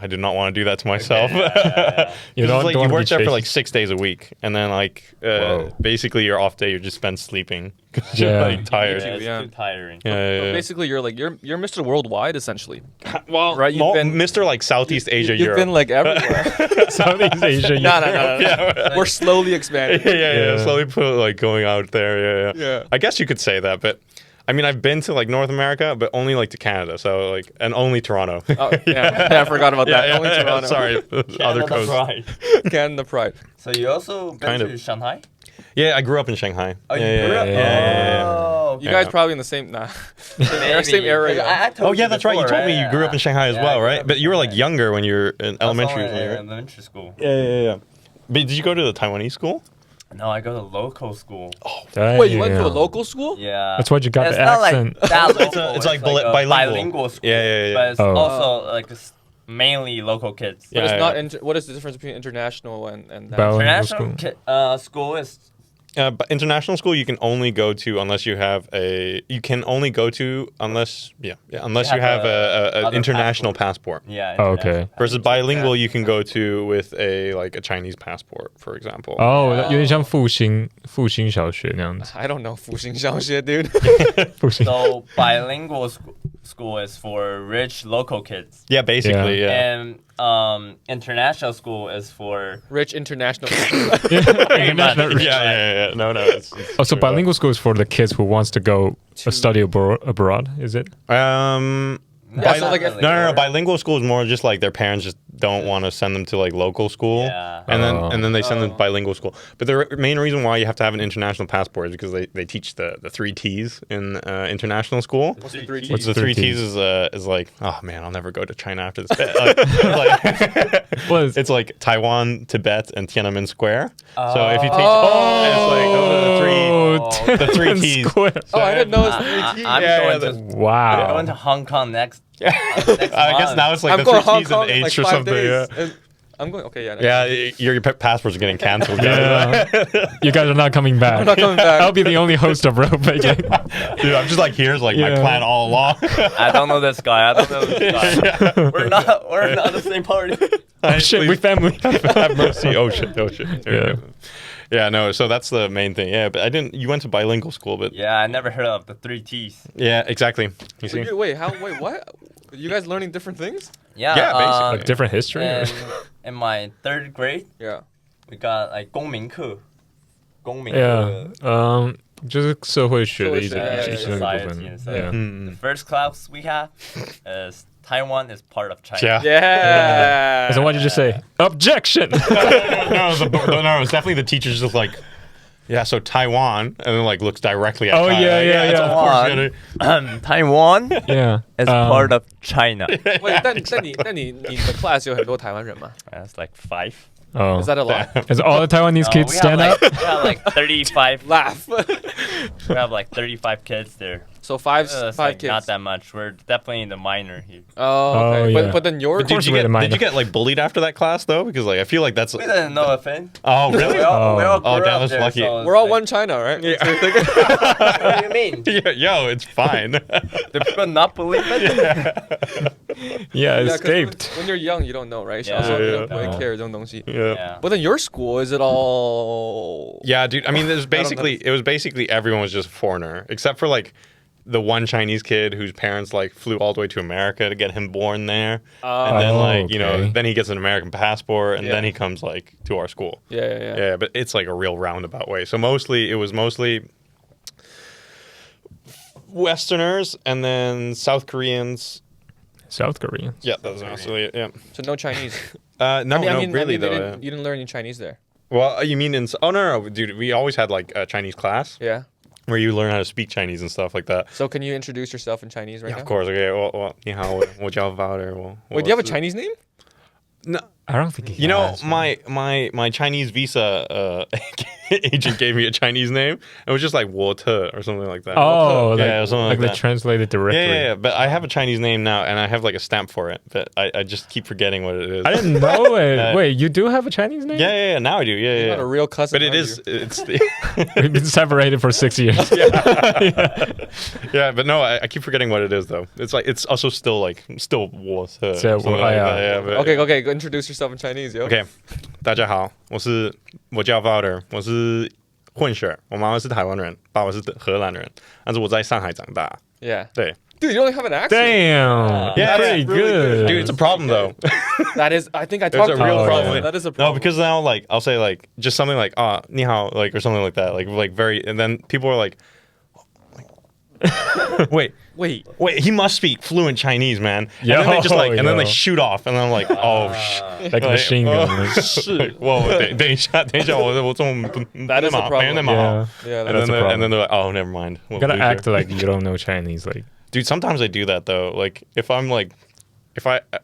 I did not want to do that to myself. You It's don't like wanna you be work there for chased. like 6 days a week, and then like Whoa. basically your off day you just spend sleeping because you're Yeah. like tired. Yeah, it's yeah. too tiring. Yeah. Basically, you're like you're Mr. Worldwide essentially. Well, Right, you've been- Mr. like Southeast Asia, You've Europe. been like everywhere. Southeast Asia. No. We're slowly expanding. yeah. Slowly like going out there. Yeah. I guess you could say that, but I mean, I've been to like North America, but only like to Canada. So like, and only Toronto. Oh, yeah, I forgot about that. Only Toronto. Sorry, other Canada coast. Pride. Canada Pride. So you also been Kind to of. Shanghai? Yeah, I grew up in Shanghai. Oh, you yeah, grew up? yeah. Oh, You guys Yeah. probably in the same maybe. same area. I told Oh yeah, that's right. You before, told me you grew up in Shanghai as Yeah, I well, grew right? up But in you were like Shanghai. younger when you were in elementary. Also in right? elementary school. Yeah. But did you go to the Taiwanese school? No, I go to local school. Wait, you went to a local school? Yeah. That's why you got it's the not accent. Like that It's local. it's like a bilingual. school. Yeah. But it's Oh. also like mainly local kids. But it's Yeah, not. yeah. What is the difference between international and that? Bilingual International school. school is But international school you can only go to unless you have unless you have an other international passport. yeah. Oh, international okay. Versus bilingual you can go to with a Chinese passport, for example. 哦，有点像复兴小学那样子。 I don't know 复兴小学, dude. 复兴 So bilingual school is for rich local kids, Yeah, basically, yeah. and international school is for Rich international. international. Yeah. No. It's Oh, so true. bilingual school is for the kids who wants to go study abroad, is it? Yeah, so like if- No. Bilingual school is more just like their parents just don't want to send them to like local school, Yeah. and then they send them to bilingual school. But the main reason why you have to have an international passport is because they teach the 3 T's in international school. What's the 3 T's? What's the 3 T's is like, oh man, I'll never go to China after this. What is It's like Taiwan, Tibet, and Tiananmen Square. So if you take, it's like go to the 3 T's. Square. Oh, I didn't know it's 3 T's. I'm Yeah, going to Wow. going to Hong Kong next. I guess now it's like I'm the going 3 Hong T's Kong and in like H or 5 something. days. Yeah. And I'm going. Okay, yeah. Yeah, your passports are getting canceled. Yeah. You guys are not coming back. I'm not coming back. I'll be the only host of REALFAKE. Dude, I'm just like, here's like my Yeah. plan all along. I don't know this guy. We're not the same party. Oh shit, we family. Have mercy. Oh shit. Yeah. Yeah, no, so that's the main thing. Yeah, but you went to bilingual school, but Yeah, I never heard of the 3 T's. yeah, exactly. You see? Wait, what? You guys learning different things? Yeah, Yeah, basically. A different history? or- in my 3rd grade, Yeah. we got like 公民课. 公民 Yeah. 课. 就是社会学的一种 Yeah, 一些那个部 society 分。 and Yeah. Mm. The first class we have is Taiwan is part of China. Yeah. Yeah. So what did you just say? Objection! No, it's definitely the teachers just like, Yeah, so Taiwan, and then like looks directly at China. Yeah. Of course you're gonna- Taiwan Yeah. is part of China. 喂，但你的 class 有很多台湾人吗 That's like 5. Oh. Is that a lot? As all the Taiwanese kids we stand have up? like, we have like 35. Laugh. We have like 35 kids there. So five It's five like kids. not that much. We're definitely in the minor here. Oh, okay. Oh, yeah. But then your But did you we're the minor. get like bullied after that class though? Because like I feel like that's We didn't know a thing. oh really? We all Oh, grew damn, up that's there, lucky. so it's we're all like, one China, right? Yeah. What do you mean? Yo, it's fine. Do people not believe it? Yeah, Yeah, 'cause escaped. when you're young, you don't know, right? Yeah, 小时候你 yeah. 都不会 care 这种东西。 Yeah. Yeah. But then your school, is it all? Yeah, dude. I mean, it was basically everyone was just a foreigner, except for like the one Chinese kid whose parents like flew all the way to America to get him born there, and then like you know, okay. then he gets an American passport, and Yeah. then he comes like to our school. Yeah. Yeah, but it's like a real roundabout way. So it was mostly Westerners, and then South Koreans. South Koreans. Yeah, that was mostly it. Yeah. So no Chinese. No, I mean, really you though. didn't, you didn't learn any Chinese there. Well, you mean in? Oh no, dude. We always had like a Chinese class Yeah. where you learn how to speak Chinese and stuff like that. So can you introduce yourself in Chinese right Yeah, now? of course. Okay. Well, 你好，我叫 Wouter. Wait, do you have a Chinese name? No. I don't think he You know, has one. my Chinese visa agent gave me a Chinese name. It was just like Wouter or something like that. Oh, Yeah, like, something like they that. translated directly. Yeah. But I have a Chinese name now, and I have like a stamp for it. But I just keep forgetting what it is. I didn't know it. Uh, Wait, you do have a Chinese name? Yeah. Now I do. Yeah. You're not a real cousin. But it are is. you? It's. We've been separated for 6 years. Yeah, but no, I keep forgetting what it is though. It's like it's also still Wouter. So, something like yeah. that, yeah, but- Okay. Go introduce yourself in Chinese, yo. OK，大家好，我叫 Wouter，我是混血儿，我妈妈是台湾人，爸爸是荷兰人，但是我在上海长大。 Yeah. 对 Dude, you don't have an accent. Damn. Yeah, pretty that's good. Dude, it's a problem though. That is. I think I There's talked a to real you. problem. That is a No, problem. because now like I'll say like just something like 你好 like or something like that like very and then people are like wait he must speak fluent Chinese man and then they just like and then they shoot off and then I'm like oh shit Like a machine gun. Like, 是 whoa 等一下我中文不 That is a problem. 没那么好 yeah. Yeah. and That's a problem. then they're like oh never mind You gotta act like you don't know Chinese. Like, dude sometimes I do that though like if I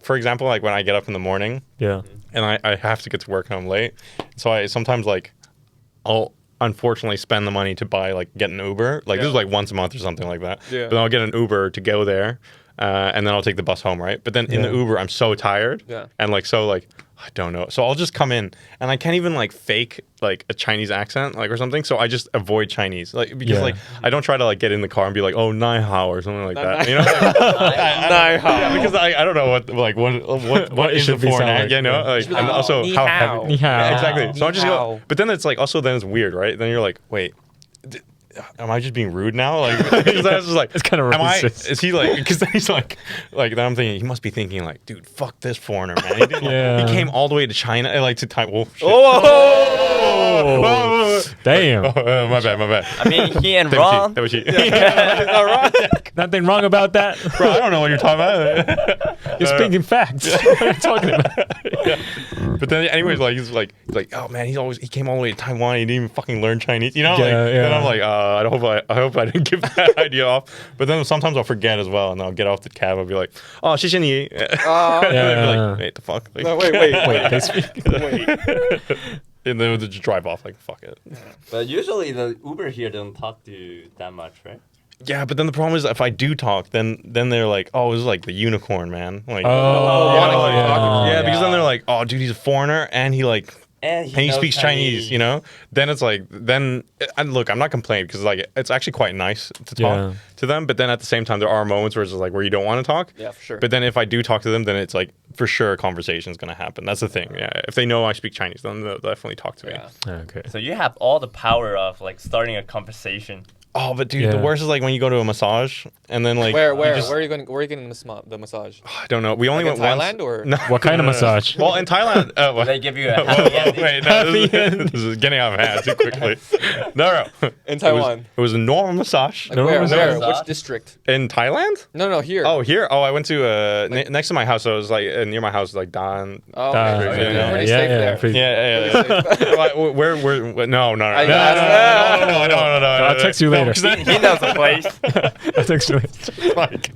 for example like when I get up in the morning yeah. and I have to get to work and I'm late. So I sometimes like I'll unfortunately spend the money to buy like get an Uber. Like this is like once a month or something like that. Yeah. But then I'll get an Uber to go there, and then I'll take the bus home, right? But then in the Yeah. Uber I'm so tired. Yeah. And like so like I don't know. So I'll just come in and I can't even like fake like a Chinese accent like or something. So I just avoid Chinese like because Yeah. like I don't try to like get in the car and be like oh nai hao or something like that. You know? Nai hao. Yeah, because I don't know what What it is the should be foreign sound act, you know? Like, like, and also ni how hao. heavy. Ni hao. Yeah, exactly. So I just Ni go, hao. but then it's like also then it's weird, right? Then you're like, wait, am I just being rude now? Like, because I was just like, It's kinda am racist. Is he like? Because then he's like then I'm thinking he must be thinking like, dude, fuck this foreigner, man. He, didn't, Yeah. he came all the way to China, like to Taiwan. Oh, shit. Oh, damn. Oh, my bad. I mean, he ain't 对不起 wrong. 对不起 All right. Nothing wrong about that. Bro, I don't know what you're talking about. You're speaking facts. What are you talking about? But then, anyways, like he's like, oh man, he came all the way to Taiwan. He didn't even fucking learn Chinese, you know? Yeah, like, yeah. Then I'm like, I hope I didn't give that idea off. But then sometimes I'll forget as well, and I'll get off the cab. I'll be like, oh, 谢谢你. And they'll be like, wait, the fuck? Like, No, wait. Wait, they speak. Wait. and then they'll just drive off. Like, fuck it. But usually the Uber here don't talk to that much, right? Yeah, but then the problem is if I do talk, then they're like, oh, this is like the unicorn, man. Like, Oh, because then they're like, oh, dude, he's a foreigner, and he like. And And he knows speaks Chinese, you know. Then it's like, and look, I'm not complaining because like it's actually quite nice to talk Yeah. to them. But then at the same time, there are moments where it's just like where you don't want to talk. Yeah, for sure. But then if I do talk to them, then it's like for sure a conversation is gonna happen. That's the thing. Yeah, if they know I speak Chinese, then they'll definitely talk to me. Yeah. Okay. So you have all the power of like starting a conversation Oh, but dude, the worst is like when you go to a massage and then like where are you going? Where are you getting the massage? I don't know. We only went Thailand once. or No, What kind of massage? Well, in Thailand, They give you a happy ending. wait, no, this is getting out of hand too quickly. No. in Taiwan? It was a normal massage. Like normal where? massage? Which district? In Thailand? No, here. Oh, here? Oh, I went to next to my house. So it was like near my house, like Dan. Oh, Yeah, pretty safe there. pretty- Yeah. Where? No. I'll text you later. He knows the place. I'll text you later. Like,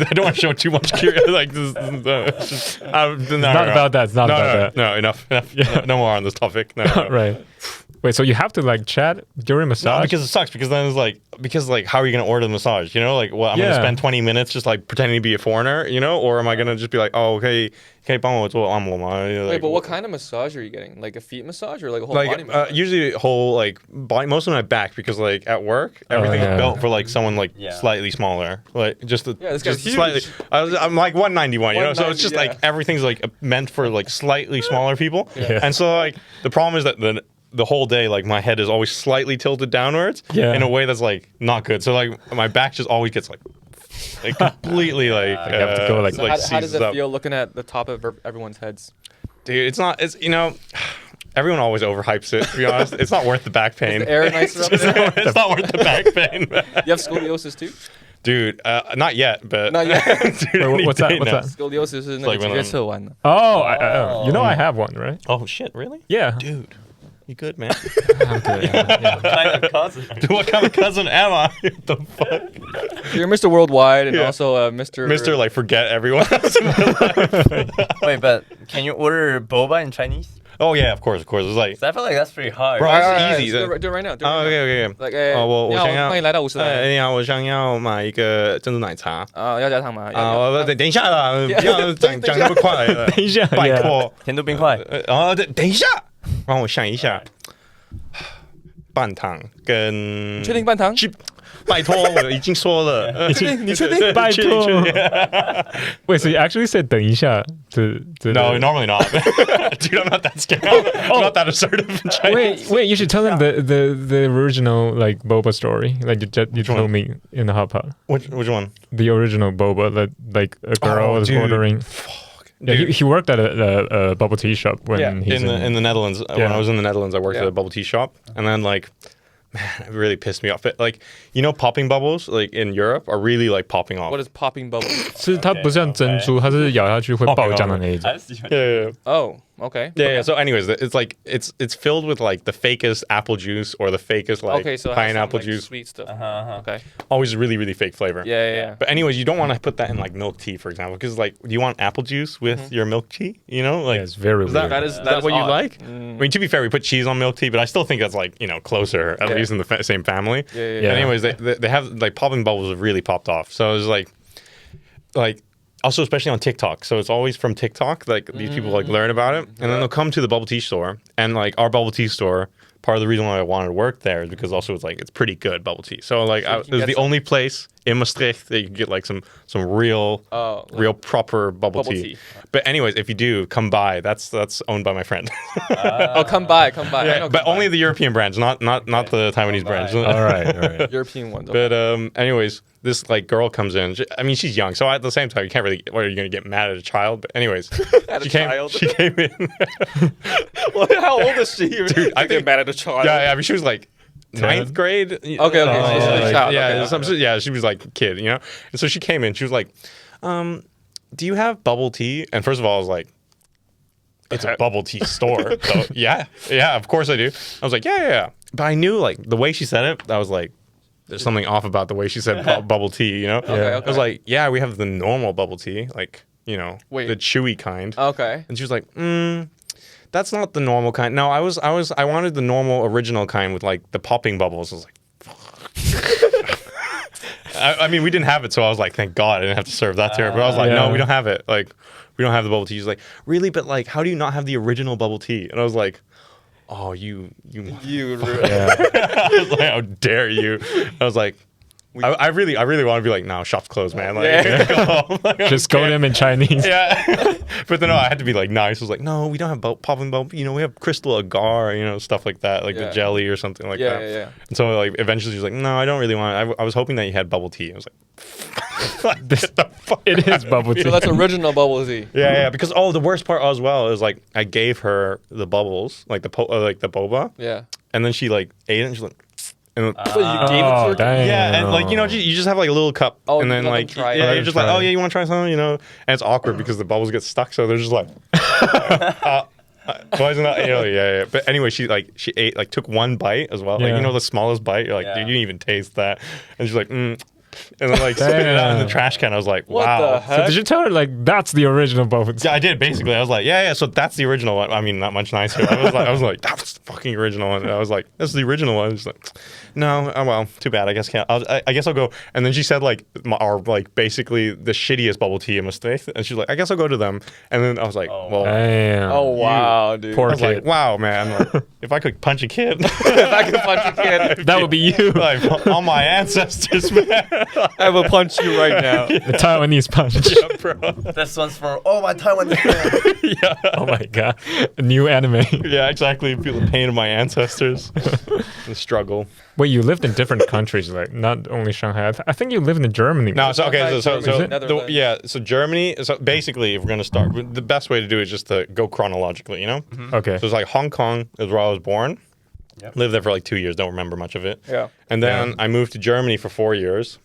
I don't want to show too much curiosity. Like this. It's just, It's not about that. It's not about that. No, enough. No more on this topic. No. Right. Wait, so you have to like chat during massage? No, because it sucks. Because then it's like, how are you gonna order the massage? You know, like, well, I'm gonna spend 20 minutes just like pretending to be a foreigner, you know, or am I gonna just be like, oh, okay,帮我做按摩吗? Wait, but what kind of massage are you getting? Like a feet massage or like a whole body Like massage? usually whole like body, most of my back, because like at work everything's built for like someone like slightly smaller, like just this guy's huge. slightly. I'm like 191, you know, so it's just 190, like everything's like meant for like slightly smaller people, Yeah. and so like the problem is that the whole day, like my head is always slightly tilted downwards in a way that's like not good. So like my back just always gets like completely like you have to go like- So like how does seizes it up. feel looking at the top of everyone's heads? Dude, it's you know, everyone always overhypes it, to be honest. It's not worth the back pain. Is the air nicer up there? It's not worth the back pain. You have scoliosis too? Dude, not yet, but Not yet. Dude, Wait, what's that? any day What's now. that? Scoliosis 是那 like 个 when 脊椎侧弯的。 Oh, you know I have one, right? Oh shit, really? Yeah. Dude, you good, man? I'm good, yeah. Kind of cousin. Dude, what kind of cousin am I? What the fuck? You're Mr. Worldwide and Yeah. also Mr. Mr. Like forget everyone else in my life. Wait, but can you order boba in Chinese? Oh yeah, of course. It's like, 'Cause I feel like that's pretty hard. Bro, Alright, easy. Do it right now. Do it oh, right okay, now. okay. Like, 我你好，想要，欢迎来到50代。你好，我想要买一个珍珠奶茶。要加糖吗？啊，等一下啦，不要讲那么快了。等一下拜托。甜度冰块。然后等一下，让我想一下，半糖跟确定半糖？拜托，我已经说了，你确定？拜托。Wait, so you actually said 等一下 to No, normally not. Dude, I'm not that scared. I'm not that assertive in Chinese. Wait, you should tell them the original like boba story. Like you told one? me in the hot pot. Which one? The original boba that like a girl was dude. ordering. Yeah, he worked at a bubble tea shop when he's in the Netherlands. When I was in the Netherlands, I worked Yeah. at a bubble tea shop, and then like, man, it really pissed me off. Like, you know, popping bubbles like in Europe are really like popping off. What is popping bubble? 是它不像珍珠，它是咬下去会爆浆的那一种。 I just Yeah. Oh, okay. Yeah. So, anyways, it's like it's filled with like the fakest apple juice or the fakest like Okay, so it has some, pineapple like, juice. sweet stuff. Uh-huh. Okay. Always really really fake flavor. Yeah. But anyways, you don't want to put that in like milk tea, for example, because like, do you want apple juice with your milk tea? You know, like Yeah, it's very is that, weird. That is is that what you odd. like? I mean, to be fair, we put cheese on milk tea, but I still think that's like, you know, closer at Yeah. least in the same family. Yeah. Yeah. Anyways, they have like popping bubbles have really popped off. So it's like also especially on TikTok. So it's always from TikTok. Like these people like learn about it, and then they'll come to the bubble tea store, and like our bubble tea store. Part of the reason why I wanted to work there is because also it's pretty good bubble tea. So like So you it can was get the some- only place in Maastricht that you can get like some real real proper bubble tea. But anyways, if you do, come by. That's owned by my friend. Oh, come by. I know But come only by. the European branch, not the Taiwanese branch. All right. European ones. But anyways, this like girl comes in. I mean, she's young, so at the same time, you can't really. What are you gonna get mad at a child? But anyways, she came in. Well, how old is she? Dude, I think mad at a child. Yeah, I mean, she was like 9th grade. Okay, so she's a child. Yeah, Okay. yeah, she was like a kid, you know. And so she came in. She was like, "Do you have bubble tea?" And first of all, I was like, "It's a bubble tea store." So yeah, of course I do. I was like, yeah. But I knew like the way she said it, I was like, there's something off about the way she said bubble tea, you know? Okay. I was like, yeah, we have the normal bubble tea, like, you know, Wait. the chewy kind. Okay. And she was like, that's not the normal kind. No, I wanted the normal original kind with like the popping bubbles. I was like, fuck. I mean, we didn't have it, so I was like, thank God I didn't have to serve that to her. But I was like, no, we don't have it. Like, we don't have the bubble tea. She's like, really? But like, how do you not have the original bubble tea? And I was like, oh, you. You. I was like, how dare you? I was like, I really want to be like, no, shop's closed, man. Like, Yeah. go home. Like, Just go them in Chinese. yeah. But then no, I had to be like nice. I was like, no, we don't have popping bubble. You know, we have crystal agar, you know, stuff like that, like the jelly or something like that. Yeah. And so like eventually she's like, no, I don't really want it. I was hoping that you had bubble tea. I was like, get the fuck It out is of bubble here. tea. So that's original bubble tea. Yeah. Because the worst part as well is like I gave her the bubbles, like the boba, Yeah. and then she like ate it and she's like, and So you gave it to her? dang. yeah, and like you know, you just have like a little cup, Oh, and you then let them like try it. yeah, Let you're them just like, try oh it. yeah, you want to try something, you know? And it's awkward because the bubbles get stuck, so they're just like, why isn't that? Yeah. But anyway, she ate like took one bite as well, like Yeah. you know the smallest bite. You're like, Yeah. dude, you didn't even taste that, and she's like, and then like spit it out in the Damn. trash can. I was like, What wow. the So heck? did you tell her like that's the original bubble tea? Yeah, I did basically. I was like, yeah. So that's the original one. I mean, not much nicer. I was like, that's the fucking original one. And I was like, that's the original one. She's like, no, oh, well, too bad. I guess I guess I'll go. And then she said like, our like basically the shittiest bubble tea in mistake. And she's like, I guess I'll go to them. And then I was like, well, Damn. Oh wow, dude. Poor I was like, kid. wow, man. Like, if I could punch a kid, If I could punch a kid, That would be you. like all my ancestors, man. I will punch you right now. The Taiwanese punch. Yeah, bro. This one's for all my Taiwanese friends. Yeah. Oh my god. A new anime. Yeah, exactly. Feel the pain of my ancestors. The struggle. Wait, you lived in different countries, like not only Shanghai. I think you lived in Germany. No, so okay, so Germany, Netherlands. so Germany. So basically, if we're gonna start, the best way to do it is just to go chronologically, you know. Okay. So it's like Hong Kong is where I was born. Yep. Lived there for like 2 years. Don't remember much of it. Yeah. And then I moved to Germany for 4 years.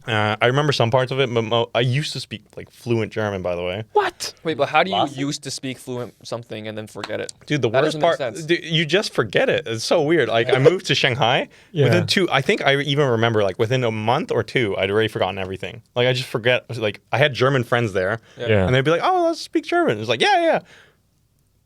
I remember some parts of it, but I used to speak like fluent German, by the way. What? Wait, but how do you Lawson? used to speak fluent something and then forget it? Dude, the That worst doesn't make part, sense. dude, you just forget it. It's so weird. Like I moved to Shanghai Yeah. within I think I even remember like within a month or two, I'd already forgotten everything. Like I just forget. Like I had German friends there, Yeah. and they'd be like, "Oh, let's speak German." It's like, yeah.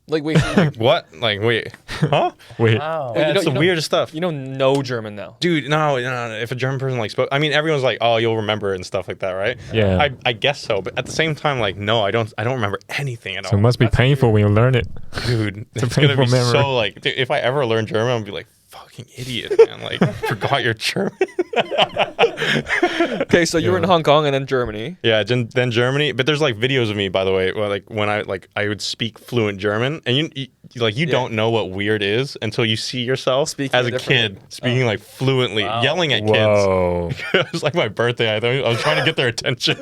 Like wait, What? Like wait, huh? Wait. Wow. Yeah, you it's know- the weirdest stuff. you know no German now. Dude, no. If a German person like spoke, I mean, everyone's like, "Oh, you'll remember it and stuff like that, right?" Yeah. I guess so, but at the same time, like, no, I don't remember anything at all. So it must be painful when you learn it. Dude, a it's gonna be painful memory. so like, dude, if I ever learn German, I'm gonna be like, fucking idiot, man. Like, forgot your German. Okay, so you were in Hong Kong and then Germany. Yeah, then Germany. But there's like videos of me, by the way, where, like when I would speak fluent German, and you don't know what weird is until you see yourself Speaking as a a different- kid speaking like fluently, Wow. yelling at Whoa. kids. It was like my birthday. I was trying to get their attention.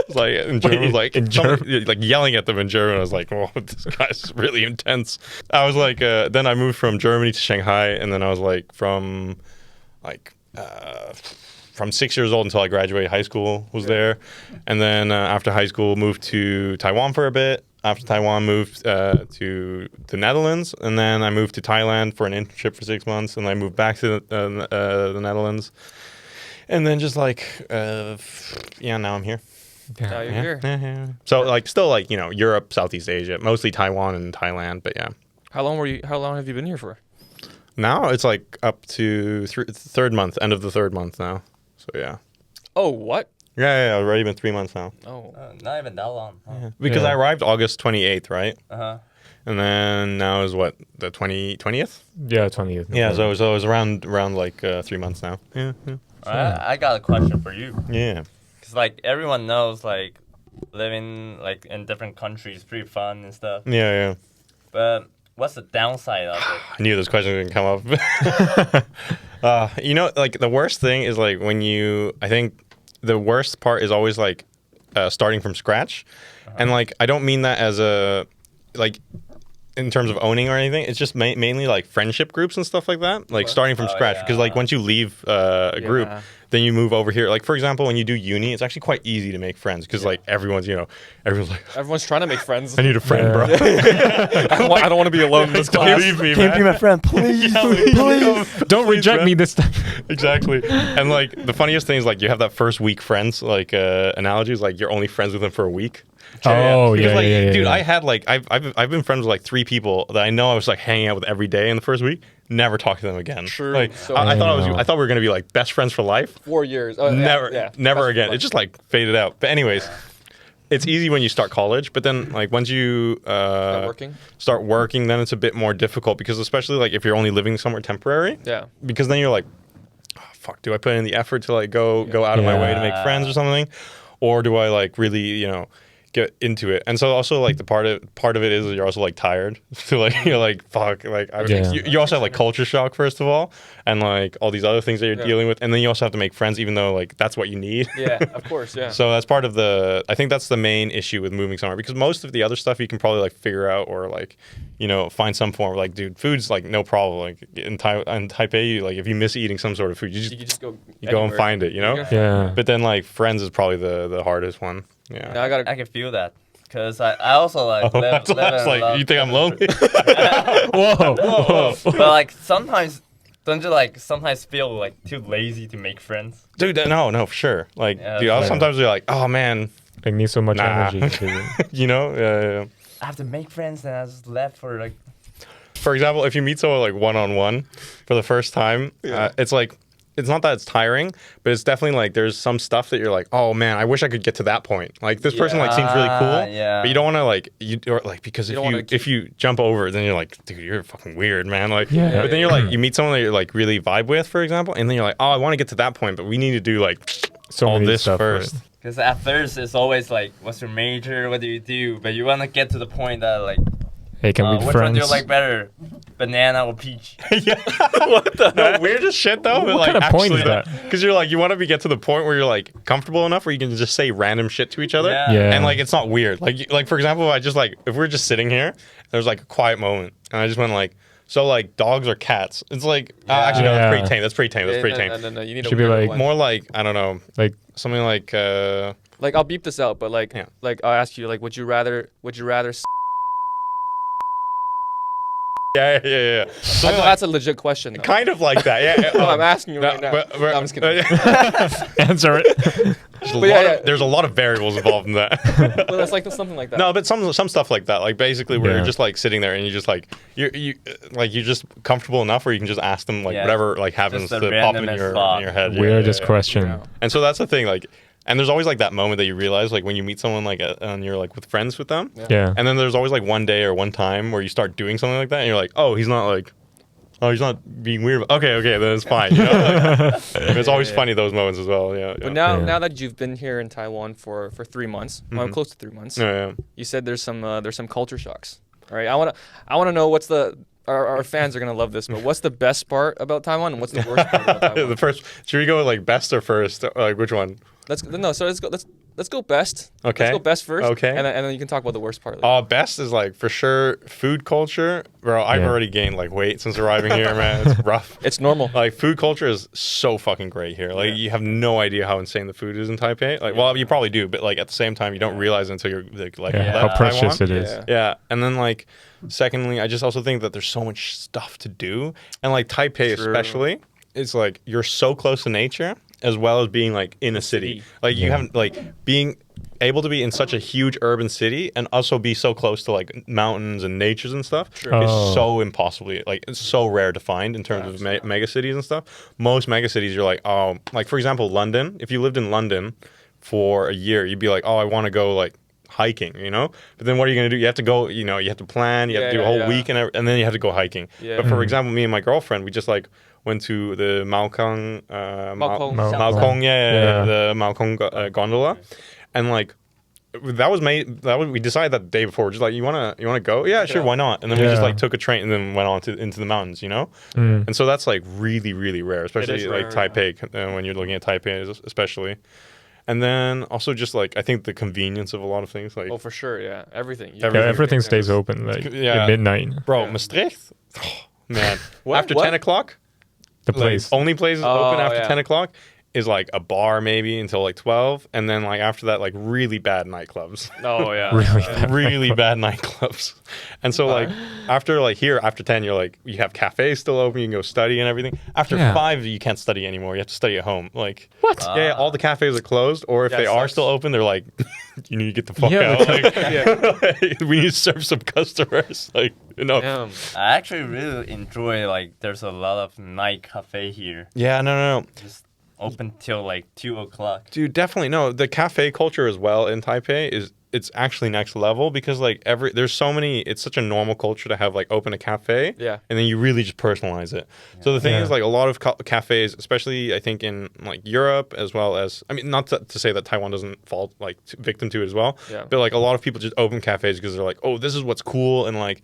It's like in German, Wait, like in somebody- like yelling at them in German. I was like, oh, this guy's really intense. I was like, then I moved from Germany to Shanghai, and then I was like from 6 years old until I graduated high school was there, and then after high school moved to Taiwan for a bit. After Taiwan, moved to the Netherlands, and then I moved to Thailand for an internship for 6 months, and I moved back to the Netherlands, and then just like now I'm here. Now you're Yeah, here. yeah. So like still like Europe, Southeast Asia, mostly Taiwan and Thailand, but yeah. How long have you been here for? Now it's like up to third month, end of the third month now. So yeah. Oh, what? Yeah, already been 3 months now. Oh. Not even that long. Huh? Because Yeah. I arrived August 28th, right? Uh-huh. And then now is what, the 20th? Yeah, 20th. Yeah, so it was around like 3 months now. Yeah. I got a question for you. Yeah. Because, like, everyone knows, like, living, like, in different countries is pretty fun and stuff. Yeah. But what's the downside of it? I knew this question was gonna come up. Like the worst thing is like I think the worst part is always like starting from scratch. And like I don't mean that as a like in terms of owning or anything. It's just mainly like friendship groups and stuff like that. Like starting from scratch, because like once you leave a group, then you move over here. Like for example, when you do uni, it's actually quite easy to make friends because like everyone's like Everyone's trying to make friends. I need a friend, Yeah. bro. I don't want to be alone in this class. Leave me, Can't man. be my friend, please. Please. Don't reject man. me this time. Exactly. And like the funniest thing is like you have that first week friends like analogies, like you're only friends with them for a week. Oh, Because, yeah, like, yeah, dude, yeah. I had like I've been friends with like 3 people that I know I was like hanging out with every day in the first week. Never talked to them again. True. Like So- I thought Damn. I thought we were gonna be like best friends for life. 4 years. Oh, Never, yeah. never That's again. fun. It just like faded out. But anyways, it's easy when you start college, but then like once you start working, then it's a bit more difficult because especially like if you're only living somewhere temporary. Yeah. Because then you're like, oh, fuck, do I put in the effort to like go out of my way to make friends or something, or do I like really get into it? And so also like the part of it is you're also like tired, so like you're like fuck, like you also have like culture shock first of all, and like all these other things that you're dealing with, and then you also have to make friends, even though like that's what you need. Yeah, of course, yeah. So that's part of I think that's the main issue with moving somewhere, because most of the other stuff you can probably like figure out, or like find some form of like, dude, food's like no problem. Like in Taipei, like if you miss eating some sort of food, you just go and find it, Yeah. But then like friends is probably the hardest one. Yeah. I can feel that, because I also like live like, you think I'm lonely? Whoa. But like sometimes, don't you like sometimes feel like too lazy to make friends? Dude, no, for sure. Like, dude, sometimes you're like, oh man, Like need so much energy. Yeah. I have to make friends, and I just left for like. For example, if you meet someone like one-on-one for the first time, it's like, it's not that it's tiring, but it's definitely like there's some stuff that you're like, oh man, I wish I could get to that point. Like this person like seems really cool, but you don't want to like because if you jump over, then you're like, dude, you're fucking weird, man. Like, but then you're like, you meet someone that you're like really vibe with, for example, and then you're like, oh, I want to get to that point, but we need to do like all this first. Because at first it's always like, what's your major? What do you do? But you want to get to the point that like, Hey, can we be which friends? one do you like better, banana or peach? Yeah, what the heck? Weirdest shit though. What kind of point is that? Because you're like, you want to get to the point where you're like comfortable enough where you can just say random shit to each other, and like it's not weird. Like for example, if we're just sitting here, there's like a quiet moment, and I just went like, so like dogs or cats? It's like actually no, that's pretty tame. That's pretty tame. No, you need Should be like one. More like, I don't know, like something like like I'll beep this out, but like I'll ask you like, would you rather yeah. So that's a legit question, though. kind of like that. Yeah. No, I'm asking you right now. But, No, I'm just kidding. answer it. There's a lot of variables involved in that. Well, it's like something like that. No, but some stuff like that, like basically where you're just like sitting there and you just like you're just comfortable enough where you can just ask them like whatever like happens to pop in your head. Weirdest question. Yeah. And so that's the thing, like, and there's always like that moment that you realize like when you meet someone like and you're like with friends with them. Yeah. And then there's always like one day or one time where you start doing something like that and you're like, oh, he's not being weird. Okay, then it's fine. It's always funny those moments as well. Yeah. But now that you've been here in Taiwan for 3 months, well, close to 3 months, you said there's some culture shocks. All right, I wanna know what's our fans are gonna love this, but what's the best part about Taiwan and what's the worst part about Taiwan? The first. Should we go with like best or first? Or, like which one? Let's go best. Okay. Let's go best first. Okay. And then you can talk about the worst part. Later. Best is like for sure food culture. Bro, I've already gained like weight since arriving here, man. It's rough. It's normal. Like food culture is so fucking great here. Like you have no idea how insane the food is in Taipei. Like, well, you probably do, but like at the same time, you don't realize it until you're like how precious Taiwan. it is. Yeah. And then like, secondly, I just also think that there's so much stuff to do, and like Taipei especially, it's like you're so close to nature as well as being like in a city. Like you haven't like being able to be in such a huge urban city and also be so close to like mountains and natures and stuff is so impossibly like it's so rare to find in terms of mega cities and stuff. Most mega cities you're like, oh, like for example London, if you lived in London for a year you'd be like, oh, I want to go like hiking, but then what are you going to do? You have to go, you have to plan, you have to do a whole week and then you have to go hiking. But for example, me and my girlfriend, we just like went to the Maokong the Maokong gondola, and like we decided that the day before, just like you wanna go? Yeah, sure, why not? And then we just like took a train and then went on into the mountains, And so that's like really, really rare, especially like Taipei, when you're looking at Taipei especially. And then also just like I think the convenience of a lot of things, like for sure, everything. Everything stays open like at midnight. Bro, Maastricht, man. After 10 o'clock, the place only places open after 10 o'clock is like a bar maybe until like 12, and then like after that like really bad nightclubs. Really bad nightclubs. And so like after 10 you're like you have cafes still open, you can go study and everything. After 5 you can't study anymore, you have to study at home. Like what? All the cafes are closed, or if they are still open they're like you need to get the fuck out. Like, we need to serve some customers. Like I actually really enjoy like there's a lot of night cafe here. No. Just open till like 2 o'clock. Dude, definitely. No, the cafe culture as well in Taipei is it's actually next level because like there's so many. It's such a normal culture to have like open a cafe, Yeah. and then you really just personalize it. So the thing is like a lot of cafes, especially I think in like Europe as well as I mean not to say that Taiwan doesn't fall like victim to it as well, but like a lot of people just open cafes because they're like, oh, this is what's cool and like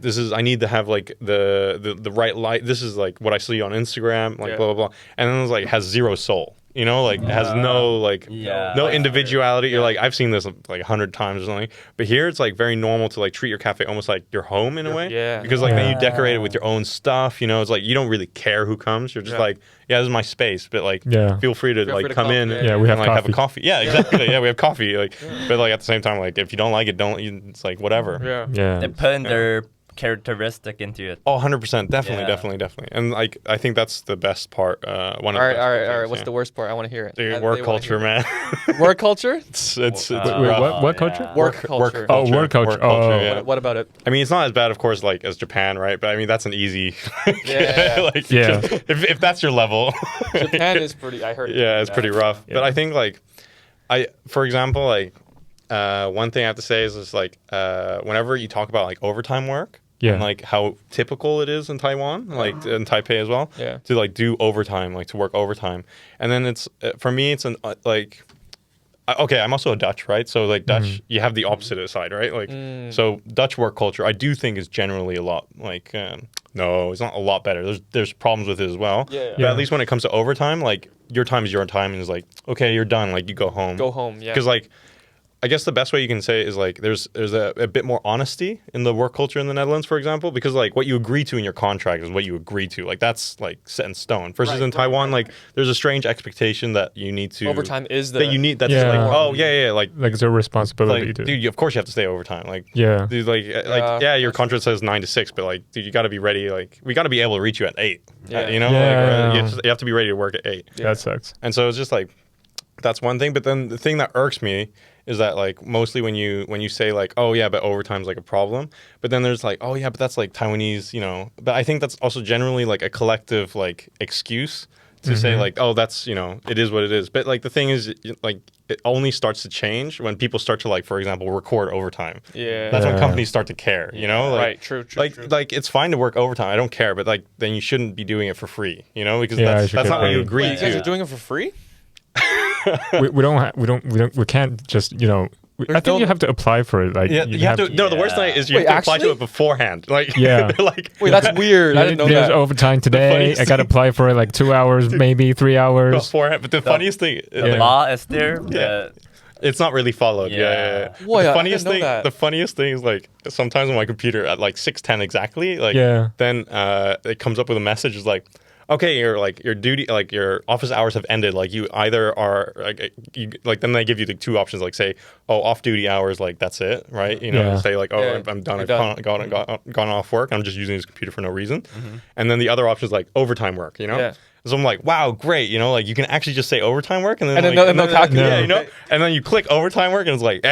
this is I need to have like the right light. This is like what I see on Instagram, like blah blah blah, and then it's like has zero soul. You know, like it has no like no individuality. You're like I've seen this like 100 times or something, but here it's like very normal to like treat your cafe almost like your home in a way. Yeah. Because like then you decorate it with your own stuff. You know, it's like you don't really care who comes. You're just like, yeah, this is my space, but like feel free to like come in. We have and, like coffee. have a coffee. Yeah, exactly. Yeah, we have coffee. Like, but like at the same time, like if you don't like it, don't. It's like whatever. Yeah. They put in their characteristic into it. Oh, 100%. Definitely. And like I think that's the best part. One of All the best right. things, What's the worst part? I want to hear it. The work culture, man. Work culture? it's Wait, rough. what culture? Work culture. Oh, work culture. Oh. Yeah. What about it? I mean, it's not as bad, of course, like as Japan, right? But I mean, that's an easy. Like, Yeah. If that's your level. Japan is pretty. I heard. Yeah, it's pretty rough. Yeah. But I think like, for example, like, one thing I have to say is like, whenever you talk about like overtime work. Yeah. And like how typical it is in Taiwan, like in Taipei as well, to like do overtime, like to work overtime. And then it's for me, it's an like, okay, I'm also a Dutch, right? So like Dutch, you have the opposite side, right? Like, so Dutch work culture, I do think is generally a lot like, no, it's not a lot better. There's problems with it as well. But at least when it comes to overtime, like your time is your time, and it's like, okay, you're done. Like you go home. Go home. Yeah. Because like. I guess the best way you can say it is like there's a bit more honesty in the work culture in the Netherlands, for example, because like what you agree to in your contract is what you agree to. Like that's like set in stone. Versus in Taiwan, like there's a strange expectation that you need to Overtime is that you need. That's like like it's a responsibility. like dude, of course you have to stay overtime. Like dude, like your contract says 9 to 6, but like dude, you got to be ready. Like we got to be able to reach you at 8. You know, you have to be ready to work at 8. That sucks. And so it's just like that's one thing. But then the thing that irks me is that like mostly when you say like, oh yeah, but overtime's like a problem, but then there's like, oh yeah, but that's like Taiwanese, you know. But I think that's also generally like a collective like excuse to say like, oh, that's, you know, it is what it is. But like the thing is, like it only starts to change when people start to like, for example, record overtime. That's when companies start to care, you know. Like, right. True. Like it's fine to work overtime. I don't care, but like then you shouldn't be doing it for free, you know, because that's not what you agree Wait, to. you guys are doing it for free? we can't just, you know, I think you have to apply for it. Like you have to. No, the worst thing is you have to apply to it beforehand. Like like wait, that's weird. I didn't know there's that. overtime today. I got to apply for it like 2 hours, maybe 3 hours beforehand. But the funniest thing, the law is there. It's not really followed. Boy, the funniest I didn't know thing. that. The funniest thing is like sometimes on my computer at like 6:10 exactly. Like then it comes up with a message is like, okay, your duty, like your office hours have ended. Like you either are like then they give you the two options. Like say, oh, off duty hours, like that's it, right? You know, say like, oh, I'm done. I've gone off work. I'm just using this computer for no reason. And then the other option is like overtime work. You know. So I'm like, wow, great, you know, like you can actually just say overtime work, and then they'll calculate, you know, and then you click overtime work, and it's like,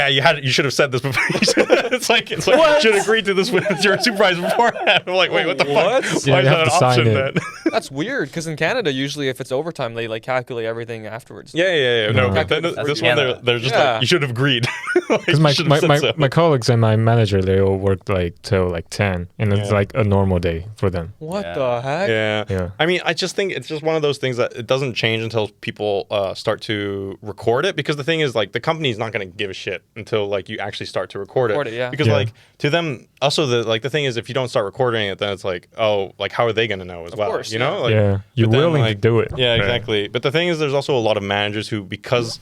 you should have said this before. it's like you should agree to this with your supervisor beforehand. I'm like, wait, what the fuck? Why is that an option then? That's weird, because in Canada, usually if it's overtime, they like calculate everything afterwards. No, but then this one, they're just like, you should have agreed. Because my colleagues and my manager, they all work like till like 10, and it's like a normal day for them. What the heck? Yeah. I mean, I just think it's just one of those things that it doesn't change until people start to record it, because the thing is like the company's not going to give a shit until like you actually start to record it. Because like to them also the thing is if you don't start recording it, then it's like, oh, like how are they going to know as well? Course, you know? Like, you're willing to do it. Yeah, exactly. But the thing is there's also a lot of managers who, because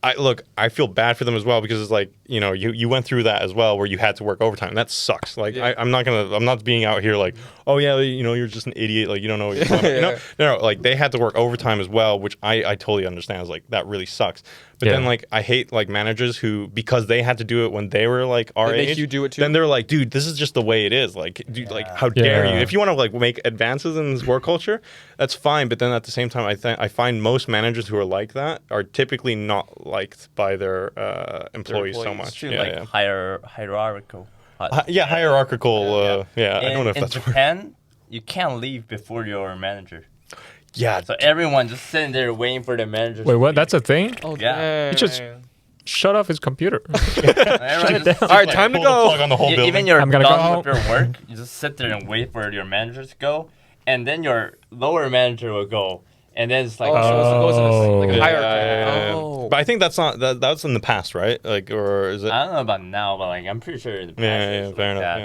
I feel bad for them as well, because it's like, you know, you went through that as well where you had to work overtime. That sucks. Like I'm not being out here like, oh yeah, you know, you're just an idiot, like you don't know what you're doing. You know? No, like they had to work overtime as well, which I totally understand. Is like that really sucks. But then like I hate like managers who, because they had to do it when they were like our age, you do it too. Then they're like, dude, this is just the way it is. Like, dude, like how dare you? If you want to like make advances in this work culture, that's fine. But then at the same time, I find most managers who are like that are typically not liked by their employees so much. Like hierarchical. Hierarchical. I don't know if that's in Japan, you can't leave before your manager. Yeah. So everyone just sitting there waiting for the manager. Wait, what? That's a thing? Oh, yeah. You just shut off his computer. Shut it down. All right, time to go. Plug on the whole building. Even you're I'm gonna go done home. with your work, you just sit there and wait for your manager to go, and then your lower manager will go, and then it's like, So it goes in a, like a Yeah, hierarchy. Oh. But I think that's not that's in the past, right? Like, or is it? I don't know about now, but like I'm pretty sure in the past Yeah, it's fair like enough. that.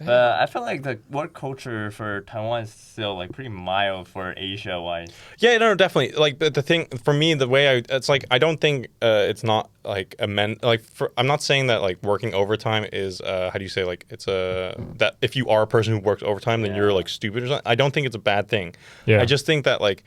Yeah. But I feel like the work culture for Taiwan is still like pretty mild for Asia-wise. Yeah, no, definitely. Like the thing for me, the way it's like I don't think it's not like I'm not saying that like working overtime is how do you say, like it's that if you are a person who works overtime then you're like stupid or something. I don't think it's a bad thing. Yeah. I just think that like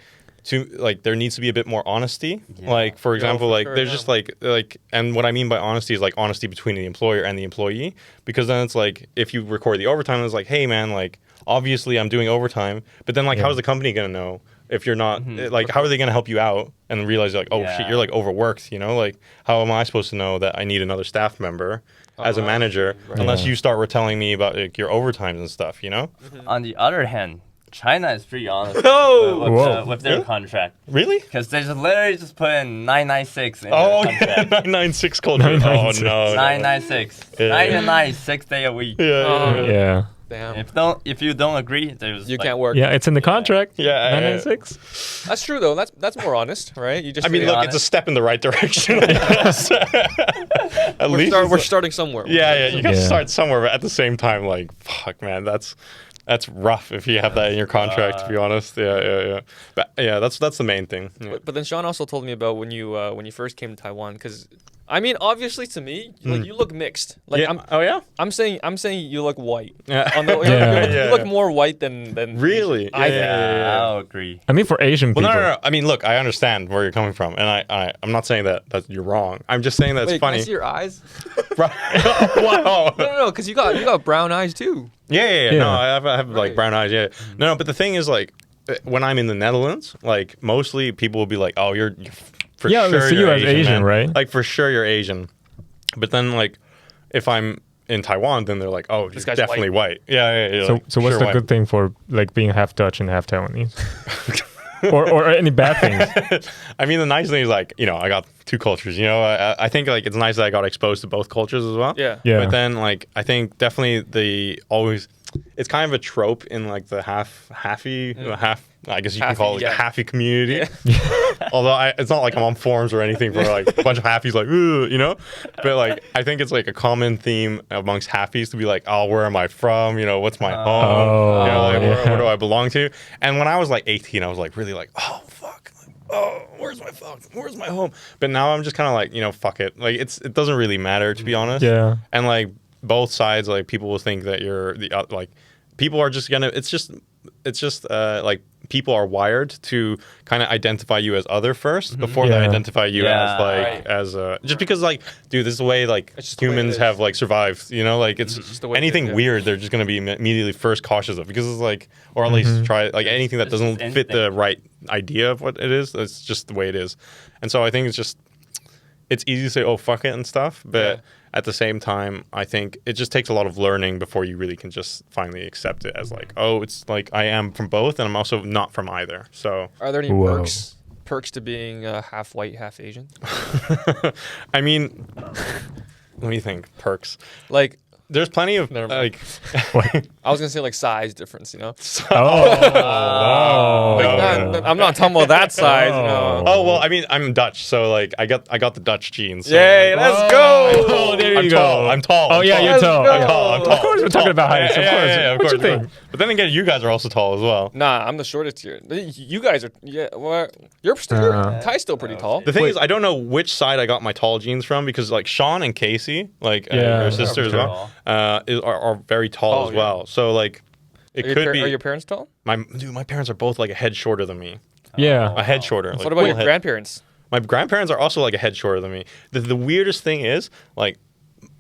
there needs to be a bit more honesty. Like for example, for like sure, there's yeah. just like and what I mean by honesty is like honesty between the employer and the employee, because then it's like if you record the overtime, it's like, hey man, like obviously I'm doing overtime, but then like how's the company gonna know if you're not like how are they gonna help you out and realize like, oh shit, you're like overworked, you know? Like how am I supposed to know that I need another staff member as a manager unless you start telling me about like your overtimes and stuff, you know? On the other hand, China is pretty honest with their contract. Really? Because they just literally just put in 996 in Oh, their yeah, contract. 996 culture. 996. Oh, no. 996. Yeah. 9 6 day a week. Yeah. Damn. If you don't agree, there's You like, can't work. Yeah, it's in the contract. Yeah, 996. That's true though. That's more honest, right? You just. I mean, say, look, honest. it's a step in the right direction. I guess. At least. we're starting somewhere. Yeah, you got to Yeah. start somewhere, but at the same time, like, fuck, man, that's rough if you have that in your contract, to be honest. Yeah. But yeah, that's the main thing. Yeah. But then Sean also told me about when you first came to Taiwan, because I mean, obviously to me, like you look mixed. Like Yeah. I'm saying you look white. Yeah. You look more white than Really? I think. Yeah. I'll agree. I mean, for Asian Well, people. no. I mean, look, I understand where you're coming from, and I'm not saying that you're wrong. I'm just saying that it's Wait, funny. can I see your eyes? Wow. No, because you got brown eyes too. Yeah. No, I have like Right. brown eyes. Yeah. No, but the thing is, like, when I'm in the Netherlands, like, mostly people will be like, "Oh, you're for Yeah, sure they see you're you as Asian, man. right? Like, for sure you're Asian." But then, like, if I'm in Taiwan, then they're like, "Oh, you're guy's definitely white." Yeah. So, like, so what's sure the white. good thing for like being half Dutch and half Taiwanese? or any bad things? I mean, the nice thing is, like, you know, I got two cultures. You know, I think like it's nice that I got exposed to both cultures as well. Yeah. Yeah. But then, like, I think definitely it's kind of a trope in like the halfie, I guess you can call it like yeah. a halfie community. Although it's not like I'm on forums or anything for like a bunch of halfies, like, ooh, you know. But like, I think it's like a common theme amongst halfies to be like, oh, where am I from? You know, what's my home? You know, like, where do I belong to? And when I was like 18, I was like really like, oh fuck. Oh, where's my home? But now I'm just kind of like, you know, fuck it. Like it doesn't really matter, to be honest. Yeah. And like both sides, like people will think that you're like people are just gonna. It's just like people are wired to kind of identify you as other first before they Yeah. identify you as like right. just because like, dude, this is the way like It's just the way it humans is. have like survived. You know, like it's just the way it anything is, yeah. weird, they're just gonna be immediately first cautious of, because it's like, or at least try like anything that It's doesn't just fit the instinct. right idea of what it is. That's just the way it is. And so I think it's easy to say, oh, fuck it and stuff. But at the same time, I think it just takes a lot of learning before you really can just finally accept it as like, oh, it's like I am from both and I'm also not from either. So, Are there any Whoa. perks to being half white, half Asian? I mean, let me think. Perks. Like, There's plenty of Never mind. like. I was gonna say like size difference, you know? Oh. Like, I'm not talking about that size, you know? Oh well, I mean, I'm Dutch, so like I got the Dutch genes. So Yay, let's go! Oh, there I'm you tall. go. I'm tall. Oh, yeah, you're Let's tall. go. I'm tall. I'm tall. Of course, we're talking about heights. Of course. Yeah, of What course. you think? But then again, you guys are also tall as well. Nah, I'm the shortest here. You guys are, well, you're Kai's still pretty tall. The thing is, I don't know which side I got my tall genes from, because like Sean and Casey, like Yeah, her sister as well, are very tall as well. So like, it could be. Are your parents tall? My parents are both like a head shorter than me. Yeah. A head shorter. Like, What about your full head. grandparents? My grandparents are also like a head shorter than me. The weirdest thing is, like,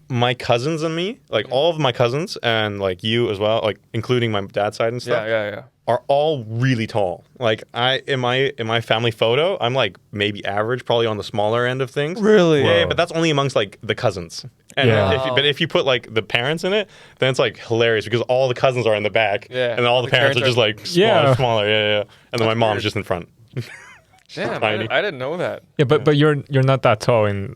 my cousins and me, like all of my cousins and like you as well, like including my dad's side and stuff, Yeah. are all really tall. Like in my family photo, I'm like maybe average, probably on the smaller end of things. Really? Yeah, Whoa. but that's only amongst like the cousins. And Yeah. if you put like the parents in it, then it's like hilarious, because all the cousins are in the back, Yeah. and all the parents are just like Yeah. smaller. Yeah. And then my mom's weird. just in front. Damn, Tiny. I didn't know that. Yeah, but you're not that tall in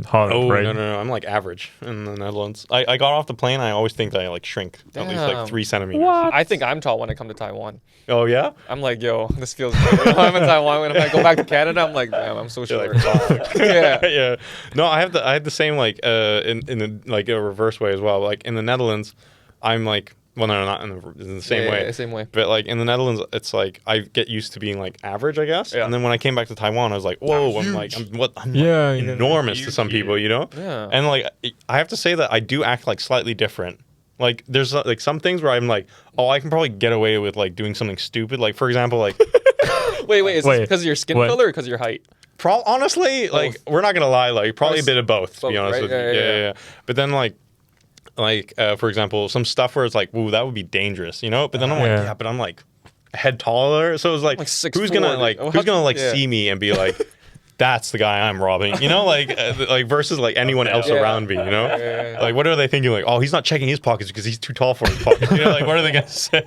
Holland, Oh right? no, I'm like average in the Netherlands. I got off the plane. I always think that I like shrink at least Damn. like 3 centimeters. What? I think I'm tall when I come to Taiwan. Oh yeah. I'm like, yo, this feels good. When I'm in Taiwan. When I go back to Canada, I'm like, damn, I'm so You're short. like, Yeah. yeah. No, I had the same like in the like a reverse way as well. Like in the Netherlands, I'm like, well, no, not in the same way. Yeah, same way. But like in the Netherlands, it's like I get used to being like average, I guess. Yeah. And then when I came back to Taiwan, I was like, whoa, I'm like Yeah, enormous to Huge some people, you know. Yeah. And like I have to say that I do act like slightly different. Like there's like some things where I'm like, oh, I can probably get away with like doing something stupid. Like for example, like Wait, is Wait, this because of your skin what? color or because of your height? honestly, like we're not gonna lie, like probably a bit of both. To be Both, honest right? with you, Yeah. But then like for example, some stuff where it's like, woo, that would be dangerous, you know. But then I'm like, Yeah. yeah, but I'm like a head taller, so it's like, Like 6'4", who's gonna dude. like Oh, who's gonna like yeah. see me and be like, that's the guy I'm robbing, you know, like versus like anyone else Yeah. around me, you know. Yeah. Like, what are they thinking? Like, oh, he's not checking his pockets because he's too tall for his pockets. You know, like, what are they gonna say?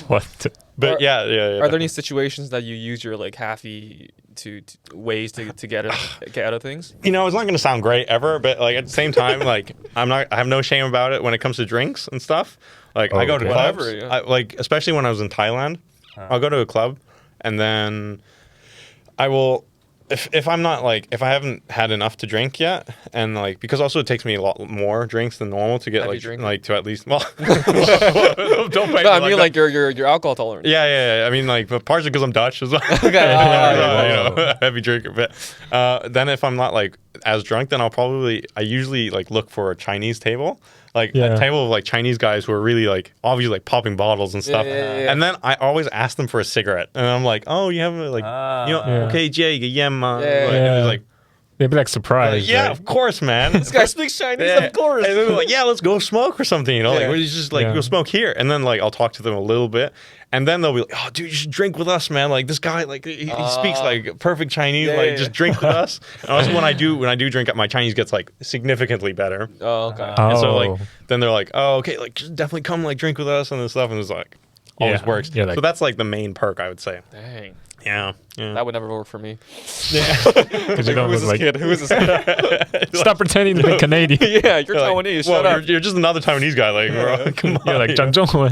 What? But Are- yeah. Are there any situations that you use your like halfie to ways to get out of things? You know, it's not gonna sound great ever, but like at the same time, like I have no shame about it when it comes to drinks and stuff. Like I go to Okay. clubs, Whatever, yeah. like especially when I was in Thailand, I'll go to a club, and then I will. If I'm not like if I haven't had enough to drink yet, and like because also it takes me a lot more drinks than normal to get Have you drinking? like to at least well don't pay No, I me mean like like your alcohol tolerance. yeah. I mean, like, but partially because I'm Dutch as well. Okay. You know, heavy drinker. But then if I'm not like as drunk, then I usually like look for a Chinese table, like Yeah. a table of like Chinese guys who are really like obviously like popping bottles and stuff. Yeah. And then I always ask them for a cigarette, and I'm like, oh, you have like, you know, Yeah. okay, Jay, yem, Yeah. like, and it's like, They'd be like surprised. yeah, right? of course, man. This guy speaks Chinese, Yeah. of course. And then they're like, yeah, let's go smoke or something, you know? Yeah. Like, we just like Yeah. go smoke here. And then like I'll talk to them a little bit. And then they'll be like, oh, dude, you should drink with us, man. Like this guy, like he speaks like perfect Chinese. Yeah, like yeah. just drink with us. And also when I do drink, my Chinese gets like significantly better. Oh, okay. And so Oh. like then they're like, oh, okay, like just definitely come like drink with us and this stuff. And it's like always Yeah. works. Yeah, like- so that's like the main perk, I would say. Dang, Yeah. that would never work for me. Because you don't Who is look this like. kid? Who is this kid? Stop pretending to be Canadian. Yeah, you're You're like, Taiwanese. well, Shut up. you're just another Taiwanese guy. Like, bro, come on. You're like 讲中文.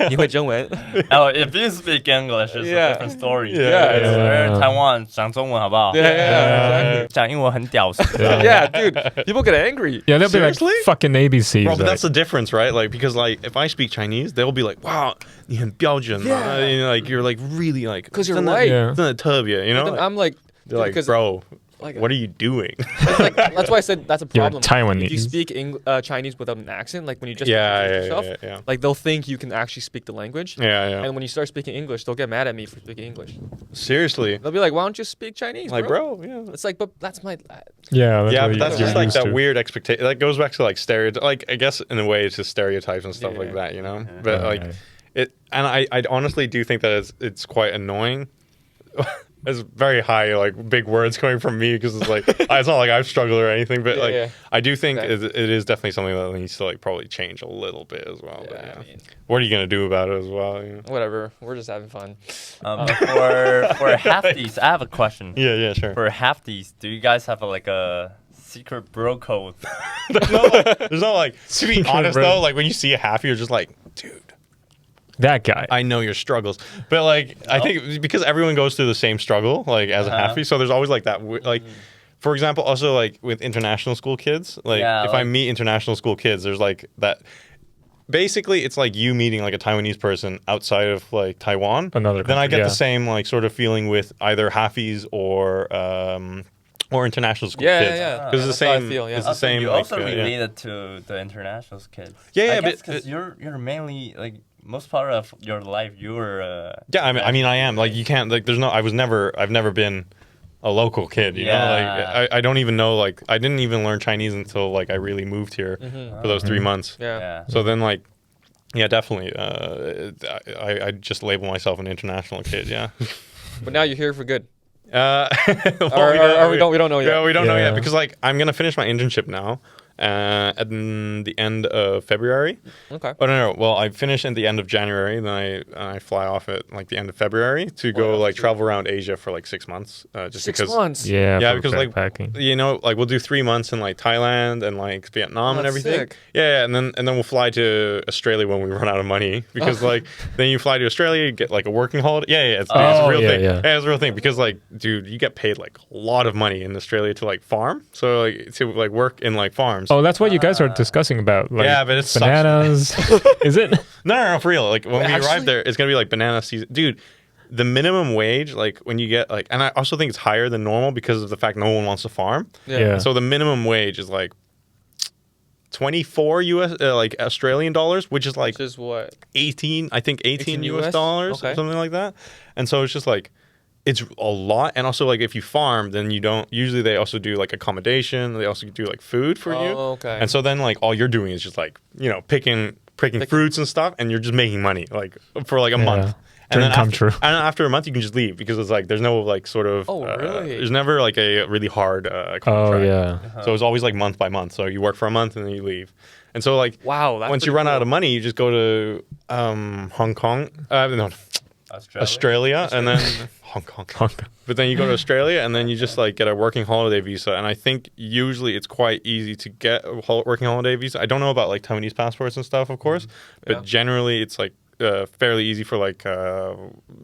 你会中文? Oh, if you speak English, it's Yeah. a different story. Yeah, It's yeah. Taiwan 讲中文好不好？ Yeah. 讲英文很屌丝。 Yeah, dude. People get angry. Yeah, they'll be like Seriously? fucking ABCs. Bro, but right? that's the difference, right? Like, because like if I speak Chinese, they'll be like, "Wow, 你很标准, Yeah. you know, like you're like really like 'Cause you're 真的 right. Yeah. 真的特别, you know? Then I'm like, They're like, because bro, like- what are you doing? it's like, that's why I said that's a You're problem. Taiwanese. If you speak Chinese without an accent, like when you just Yeah, introduce yeah, yourself, yeah. like they'll think you can actually speak the language. Yeah. And when you start speaking English, they'll get mad at me for speaking English. Seriously, They'll be like, "Why don't you speak Chinese, like, bro, yeah. It's like, but that's my. Yeah, that's Yeah, what but you- that's you're just like used that to. weird expectation. That goes back to like stereotype. Like I guess in a way it's just stereotypes and stuff Yeah. like that, you know. But like Right. it, and I honestly do think that it's quite annoying. It's very high, like big words coming from me because it's like it's not like I've struggled or anything, but Yeah, like yeah. I do think Okay. it is definitely something that needs to like probably change a little bit as well. But Yeah, yeah, I mean, what are you gonna do about it as well? You know? whatever. We're just having fun. For halfties, I have a question. Yeah, sure. For halfties, do you guys have like a secret bro code? There's no like to be honest Bro. though, like when you see a half, you're just like, dude. That guy. I know your struggles, but like I think because everyone goes through the same struggle, like as a halfie, so there's always like that. Like, for example, also like with international school kids, like Yeah, if I like- meet international school kids, there's like that. Basically, it's like you meeting like a Taiwanese person outside of like Taiwan. Another Then I country, get yeah. the same like sort of feeling with either halfies or international school Yeah, kids. yeah. Because it's the That's how I same. feel, yeah. It's the Also, same. you like, also yeah. related to the international kids. Yeah, I yeah, guess but- because you're mainly like most part of your life you were. Yeah, I mean, I am like you can't like. There's no. I've never been a local kid. You know, Yeah. like I don't even know. Like I didn't even learn Chinese until like I really moved here for those 3 months. Yeah. Yeah. So then like, yeah, definitely. I just label myself an international kid. Yeah. But now you're here for good. Well, Or we don't know yet. Yeah, we don't know Yeah. yet because like I'm gonna finish my internship now, at the end of February. Okay. Oh no. Well, I finish at the end of January, then I fly off at like the end of February to go like travel around Asia for like 6 months. Just 6 because. months. Yeah, Because like like we'll do 3 months in like Thailand and like Vietnam and everything. Sick. Yeah, and then we'll fly to Australia when we run out of money because like then you fly to Australia, you get like a working holiday. Yeah, it's a real thing. Yeah, it's a real thing because like dude, you get paid like a lot of money in Australia to like farm. So like to like work in like farms. Oh, that's what you guys are discussing about. Like, yeah, but it's bananas. Is it? No, for real. Like when we arrive there, it's gonna be like banana season, dude. The minimum wage, like when you get like, and I also think it's higher than normal because of the fact no one wants to farm. Yeah. So the minimum wage is like 24 like Australian dollars, which is like what? 18 US US? dollars, Okay. or something like that. And so it's just like, it's a lot. And also like if you farm, then you don't, usually they also do like accommodation. They also do like food for you. Okay. And so then like all you're doing is just like, you know, picking fruits and stuff, and you're just making money like for like a month. And Dream then come true. And after a month, you can just leave because it's like there's no like sort of. Oh, really? There's never like a really hard contract. Oh yeah. So it's always like month by month. So you work for a month and then you leave. And so like Wow, that's once you pretty run out cool. of money, you just go to Hong Kong, no, Australia, and then Hong Kong. But then you go to Australia and then you just like get a working holiday visa. And I think usually it's quite easy to get a working holiday visa. I don't know about like Taiwanese passports and stuff, of course, but generally it's like fairly easy for like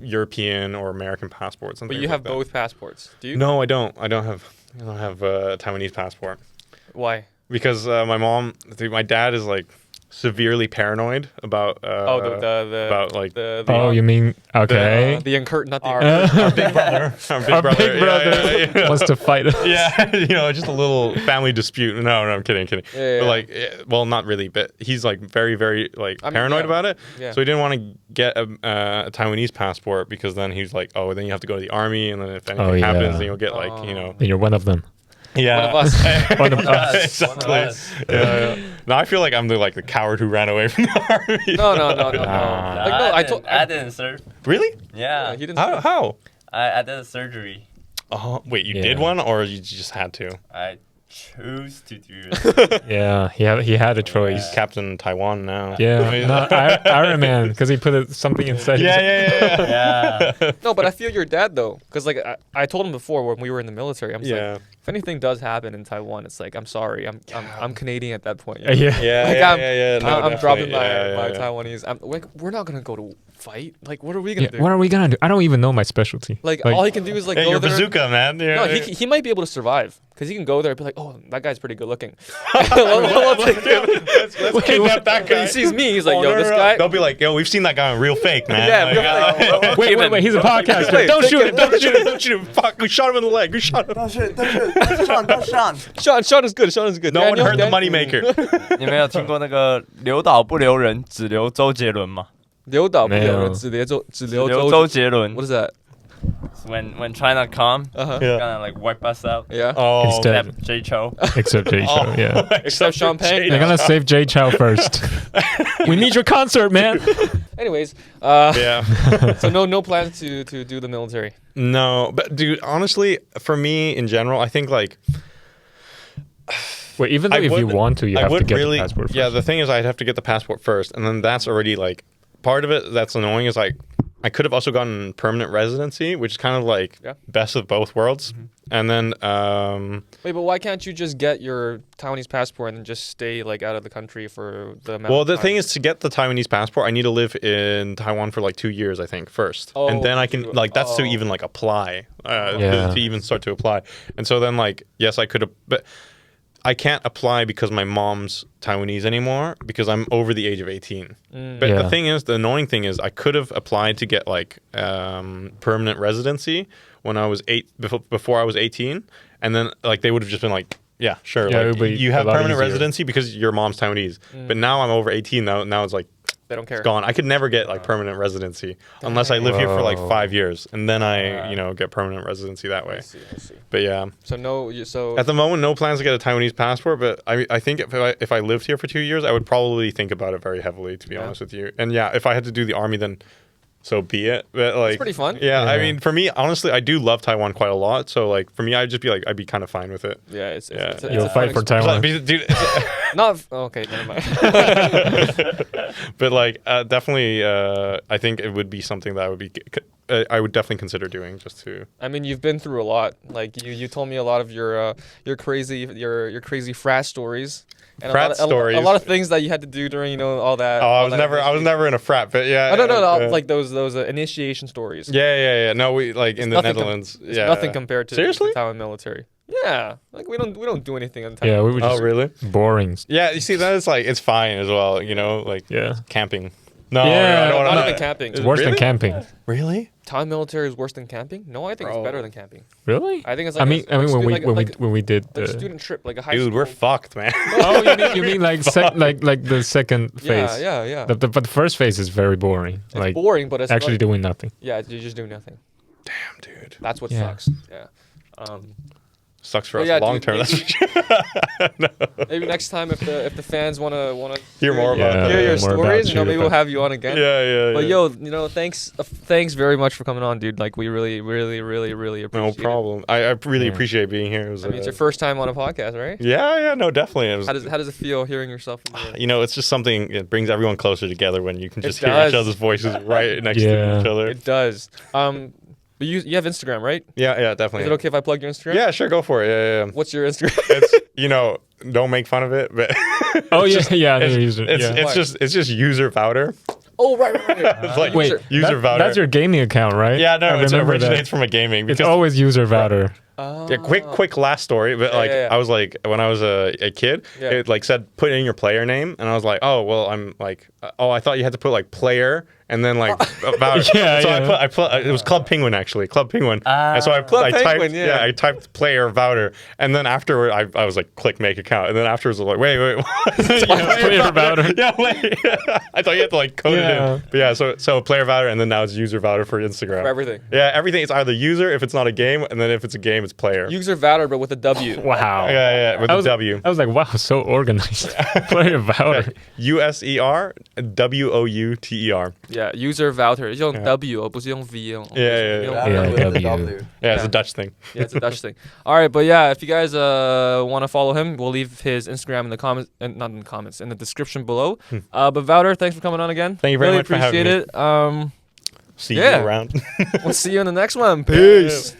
European or American passports. And But things you have like that. both passports, do you? No, I don't. I don't have a Taiwanese passport Why? because my dad is like severely paranoid about about like Oh, you mean okay? the not the our big brother. Our big brother. Yeah. Wants to fight. Yeah, you know, just a little family dispute. No, I'm kidding. Yeah. But like, well, not really. But he's like very, very like paranoid about it. Yeah. So he didn't want to get a Taiwanese passport because then he's like, oh, then you have to go to the army, and then if anything happens, then you'll get like, you know. Then you're one of them. Yeah. One of us. One of us. Exactly. Yeah. No, I feel like I'm the coward who ran away from the army. No. Ah. Like, no, I didn't, sir. Really? Yeah. he didn't. How? I did a surgery. Oh, wait, you did one, or you just had to? I chose to do it. Yeah, he had a choice. He's Captain Taiwan now. Yeah, no, Iron Man, because he put something inside. Yeah. Yeah. No, but I feel your dad though, because like I told him before when we were in the military, I'm just like, if anything does happen in Taiwan, it's like I'm sorry, I'm Canadian at that point. You know? Yeah. I'm dropping my yeah. Taiwanese. We're not gonna go to fight. Like, what are we gonna do? What are we gonna do? I don't even know my specialty. Like all he can do is like Hey, go you're there. bazooka, man. No, he might be able to survive because he can go there and be like, oh, that guy's pretty good looking. Let's kidnap that guy. He sees me, he's like, yo, this guy. They'll be like, yo, we've seen that guy on Real Fake, man. Yeah, Like, Wait, he's a podcaster. Wait, Don't shoot him. don't shoot him. Fuck, we shot him in the leg. We shot him. Sean is good. No one heard the moneymaker. 你们有听过那个留岛不留人，只留周杰伦吗？留岛不留人，只留周杰伦。What is that? When China come, gonna like wipe us out. Yeah. Oh, Instead. Jay Cho. Except Jay Chou, yeah. Except Sean Penn. They're gonna save Jay Chou first. We need your concert, man. Anyways, yeah. so no plans to do the military. No, but dude, honestly, for me in general, I think like. Wait, even though if you want to, you have to get the passport first. Yeah, the thing is, I'd have to get the passport first, and then that's already like part of it. That's annoying. Is like I could have also gotten permanent residency, which is kind of like best of both worlds. And then wait, but why can't you just get your Taiwanese passport and then just stay like out of the country for the amount? Well, of the time? thing is, to get the Taiwanese passport, I need to live in Taiwan for like 2 years, I think, first, and then I can like that's to even like apply, to even start to apply. And so then like yes, I could have, but I can't apply because my mom's Taiwanese anymore because I'm over the age of 18. But the thing is, the annoying thing is, I could have applied to get like permanent residency when I was before I was 18, and then like they would have just been like, yeah, sure, like, you have permanent residency because your mom's Taiwanese. But now I'm over 18. Now it's like they don't care. It's gone. I could never get like permanent residency unless I live here for like 5 years, and then I get permanent residency that way. I see. But yeah. So At the moment, no plans to get a Taiwanese passport, but I think if I lived here for 2 years, I would probably think about it very heavily, to be honest with you. And yeah, if I had to do the army, then so be it. But like, it's pretty fun. Yeah, I mean, for me, honestly, I do love Taiwan quite a lot. So like, for me, I'd just be like, I'd be kind of fine with it. Yeah, it's You'll fight for Taiwan. Dude, Not okay. Never mind. but like, definitely, I think it would be something that I would definitely consider doing just to. I mean, you've been through a lot. Like you told me a lot of your crazy frat stories. And stories. A lot of things that you had to do during all that. Oh, I was never in a frat, but yeah. No, like those initiation stories. Yeah. No, we like in the Netherlands. It's nothing compared to Seriously? the Taiwan military. Yeah, like we don't do anything in Taiwan. Yeah, we were just really boring. Yeah, you see, that is like it's fine as well. Like camping. No, not even camping. It's worse than camping. Really? Taiwan military is worse than camping? No, I think it's better than camping. Really? I think it's like when we did the the student trip, like a high school. Dude, we're fucked, man. Oh, you mean like like the second phase? Yeah. But the first phase is very boring. It's like boring, but it's actually doing nothing. Yeah, you're just doing nothing. Damn, dude. That's what sucks. Yeah. Sucks for us long term. That's for sure. No. Maybe next time, if the fans wanna hear more about hear your stories, maybe we'll have you on again. Yeah. But thanks very much for coming on, dude. Like we really appreciate it. No problem. I really appreciate being here. I mean, it's your first time on a podcast, right? Yeah, no, definitely. How does it feel hearing yourself? It's just something. It brings everyone closer together when you can just hear each other's voices right next to each other. It does. But you have Instagram, right? Yeah, definitely. Is it okay if I plug your Instagram? Yeah, sure, go for it. Yeah. What's your Instagram? It's don't make fun of it, but it's just user Wouter. Oh right. It's like wait, user Wouter. That's your gaming account, right? Yeah, no, it originates from a gaming. It's always user Wouter. Yeah, quick last story, but I was like, when I was a kid, it like said put in your player name, and I was like, oh well, I'm like, I thought you had to put like player and then like about I put it was Club Penguin actually, Club Penguin, and so I typed player Wouter, and then afterward I was like click make account, and then afterwards I was like wait what? Player Wouter. Yeah, wait. I thought you had to like code it in, but yeah, so player Wouter, and then now it's user Wouter for Instagram. For everything. Yeah, everything. It's either user if it's not a game, and then if it's a game, it's player. User Wouter, but with a W. Wow. Yeah, with a W. I was like, wow, so organized. Player Wouter. USER WOUTER. Yeah, user Wouter. 用 W 不是用 V. W. Yeah, it's a Dutch thing. Yeah, it's a Dutch thing. All right, but yeah, if you guys want to follow him, we'll leave his Instagram in the comments, not in the comments, in the description below. But Wouter, thanks for coming on again. Thank you very much for having me. Appreciate it. See you around. We'll see you in the next one. Peace.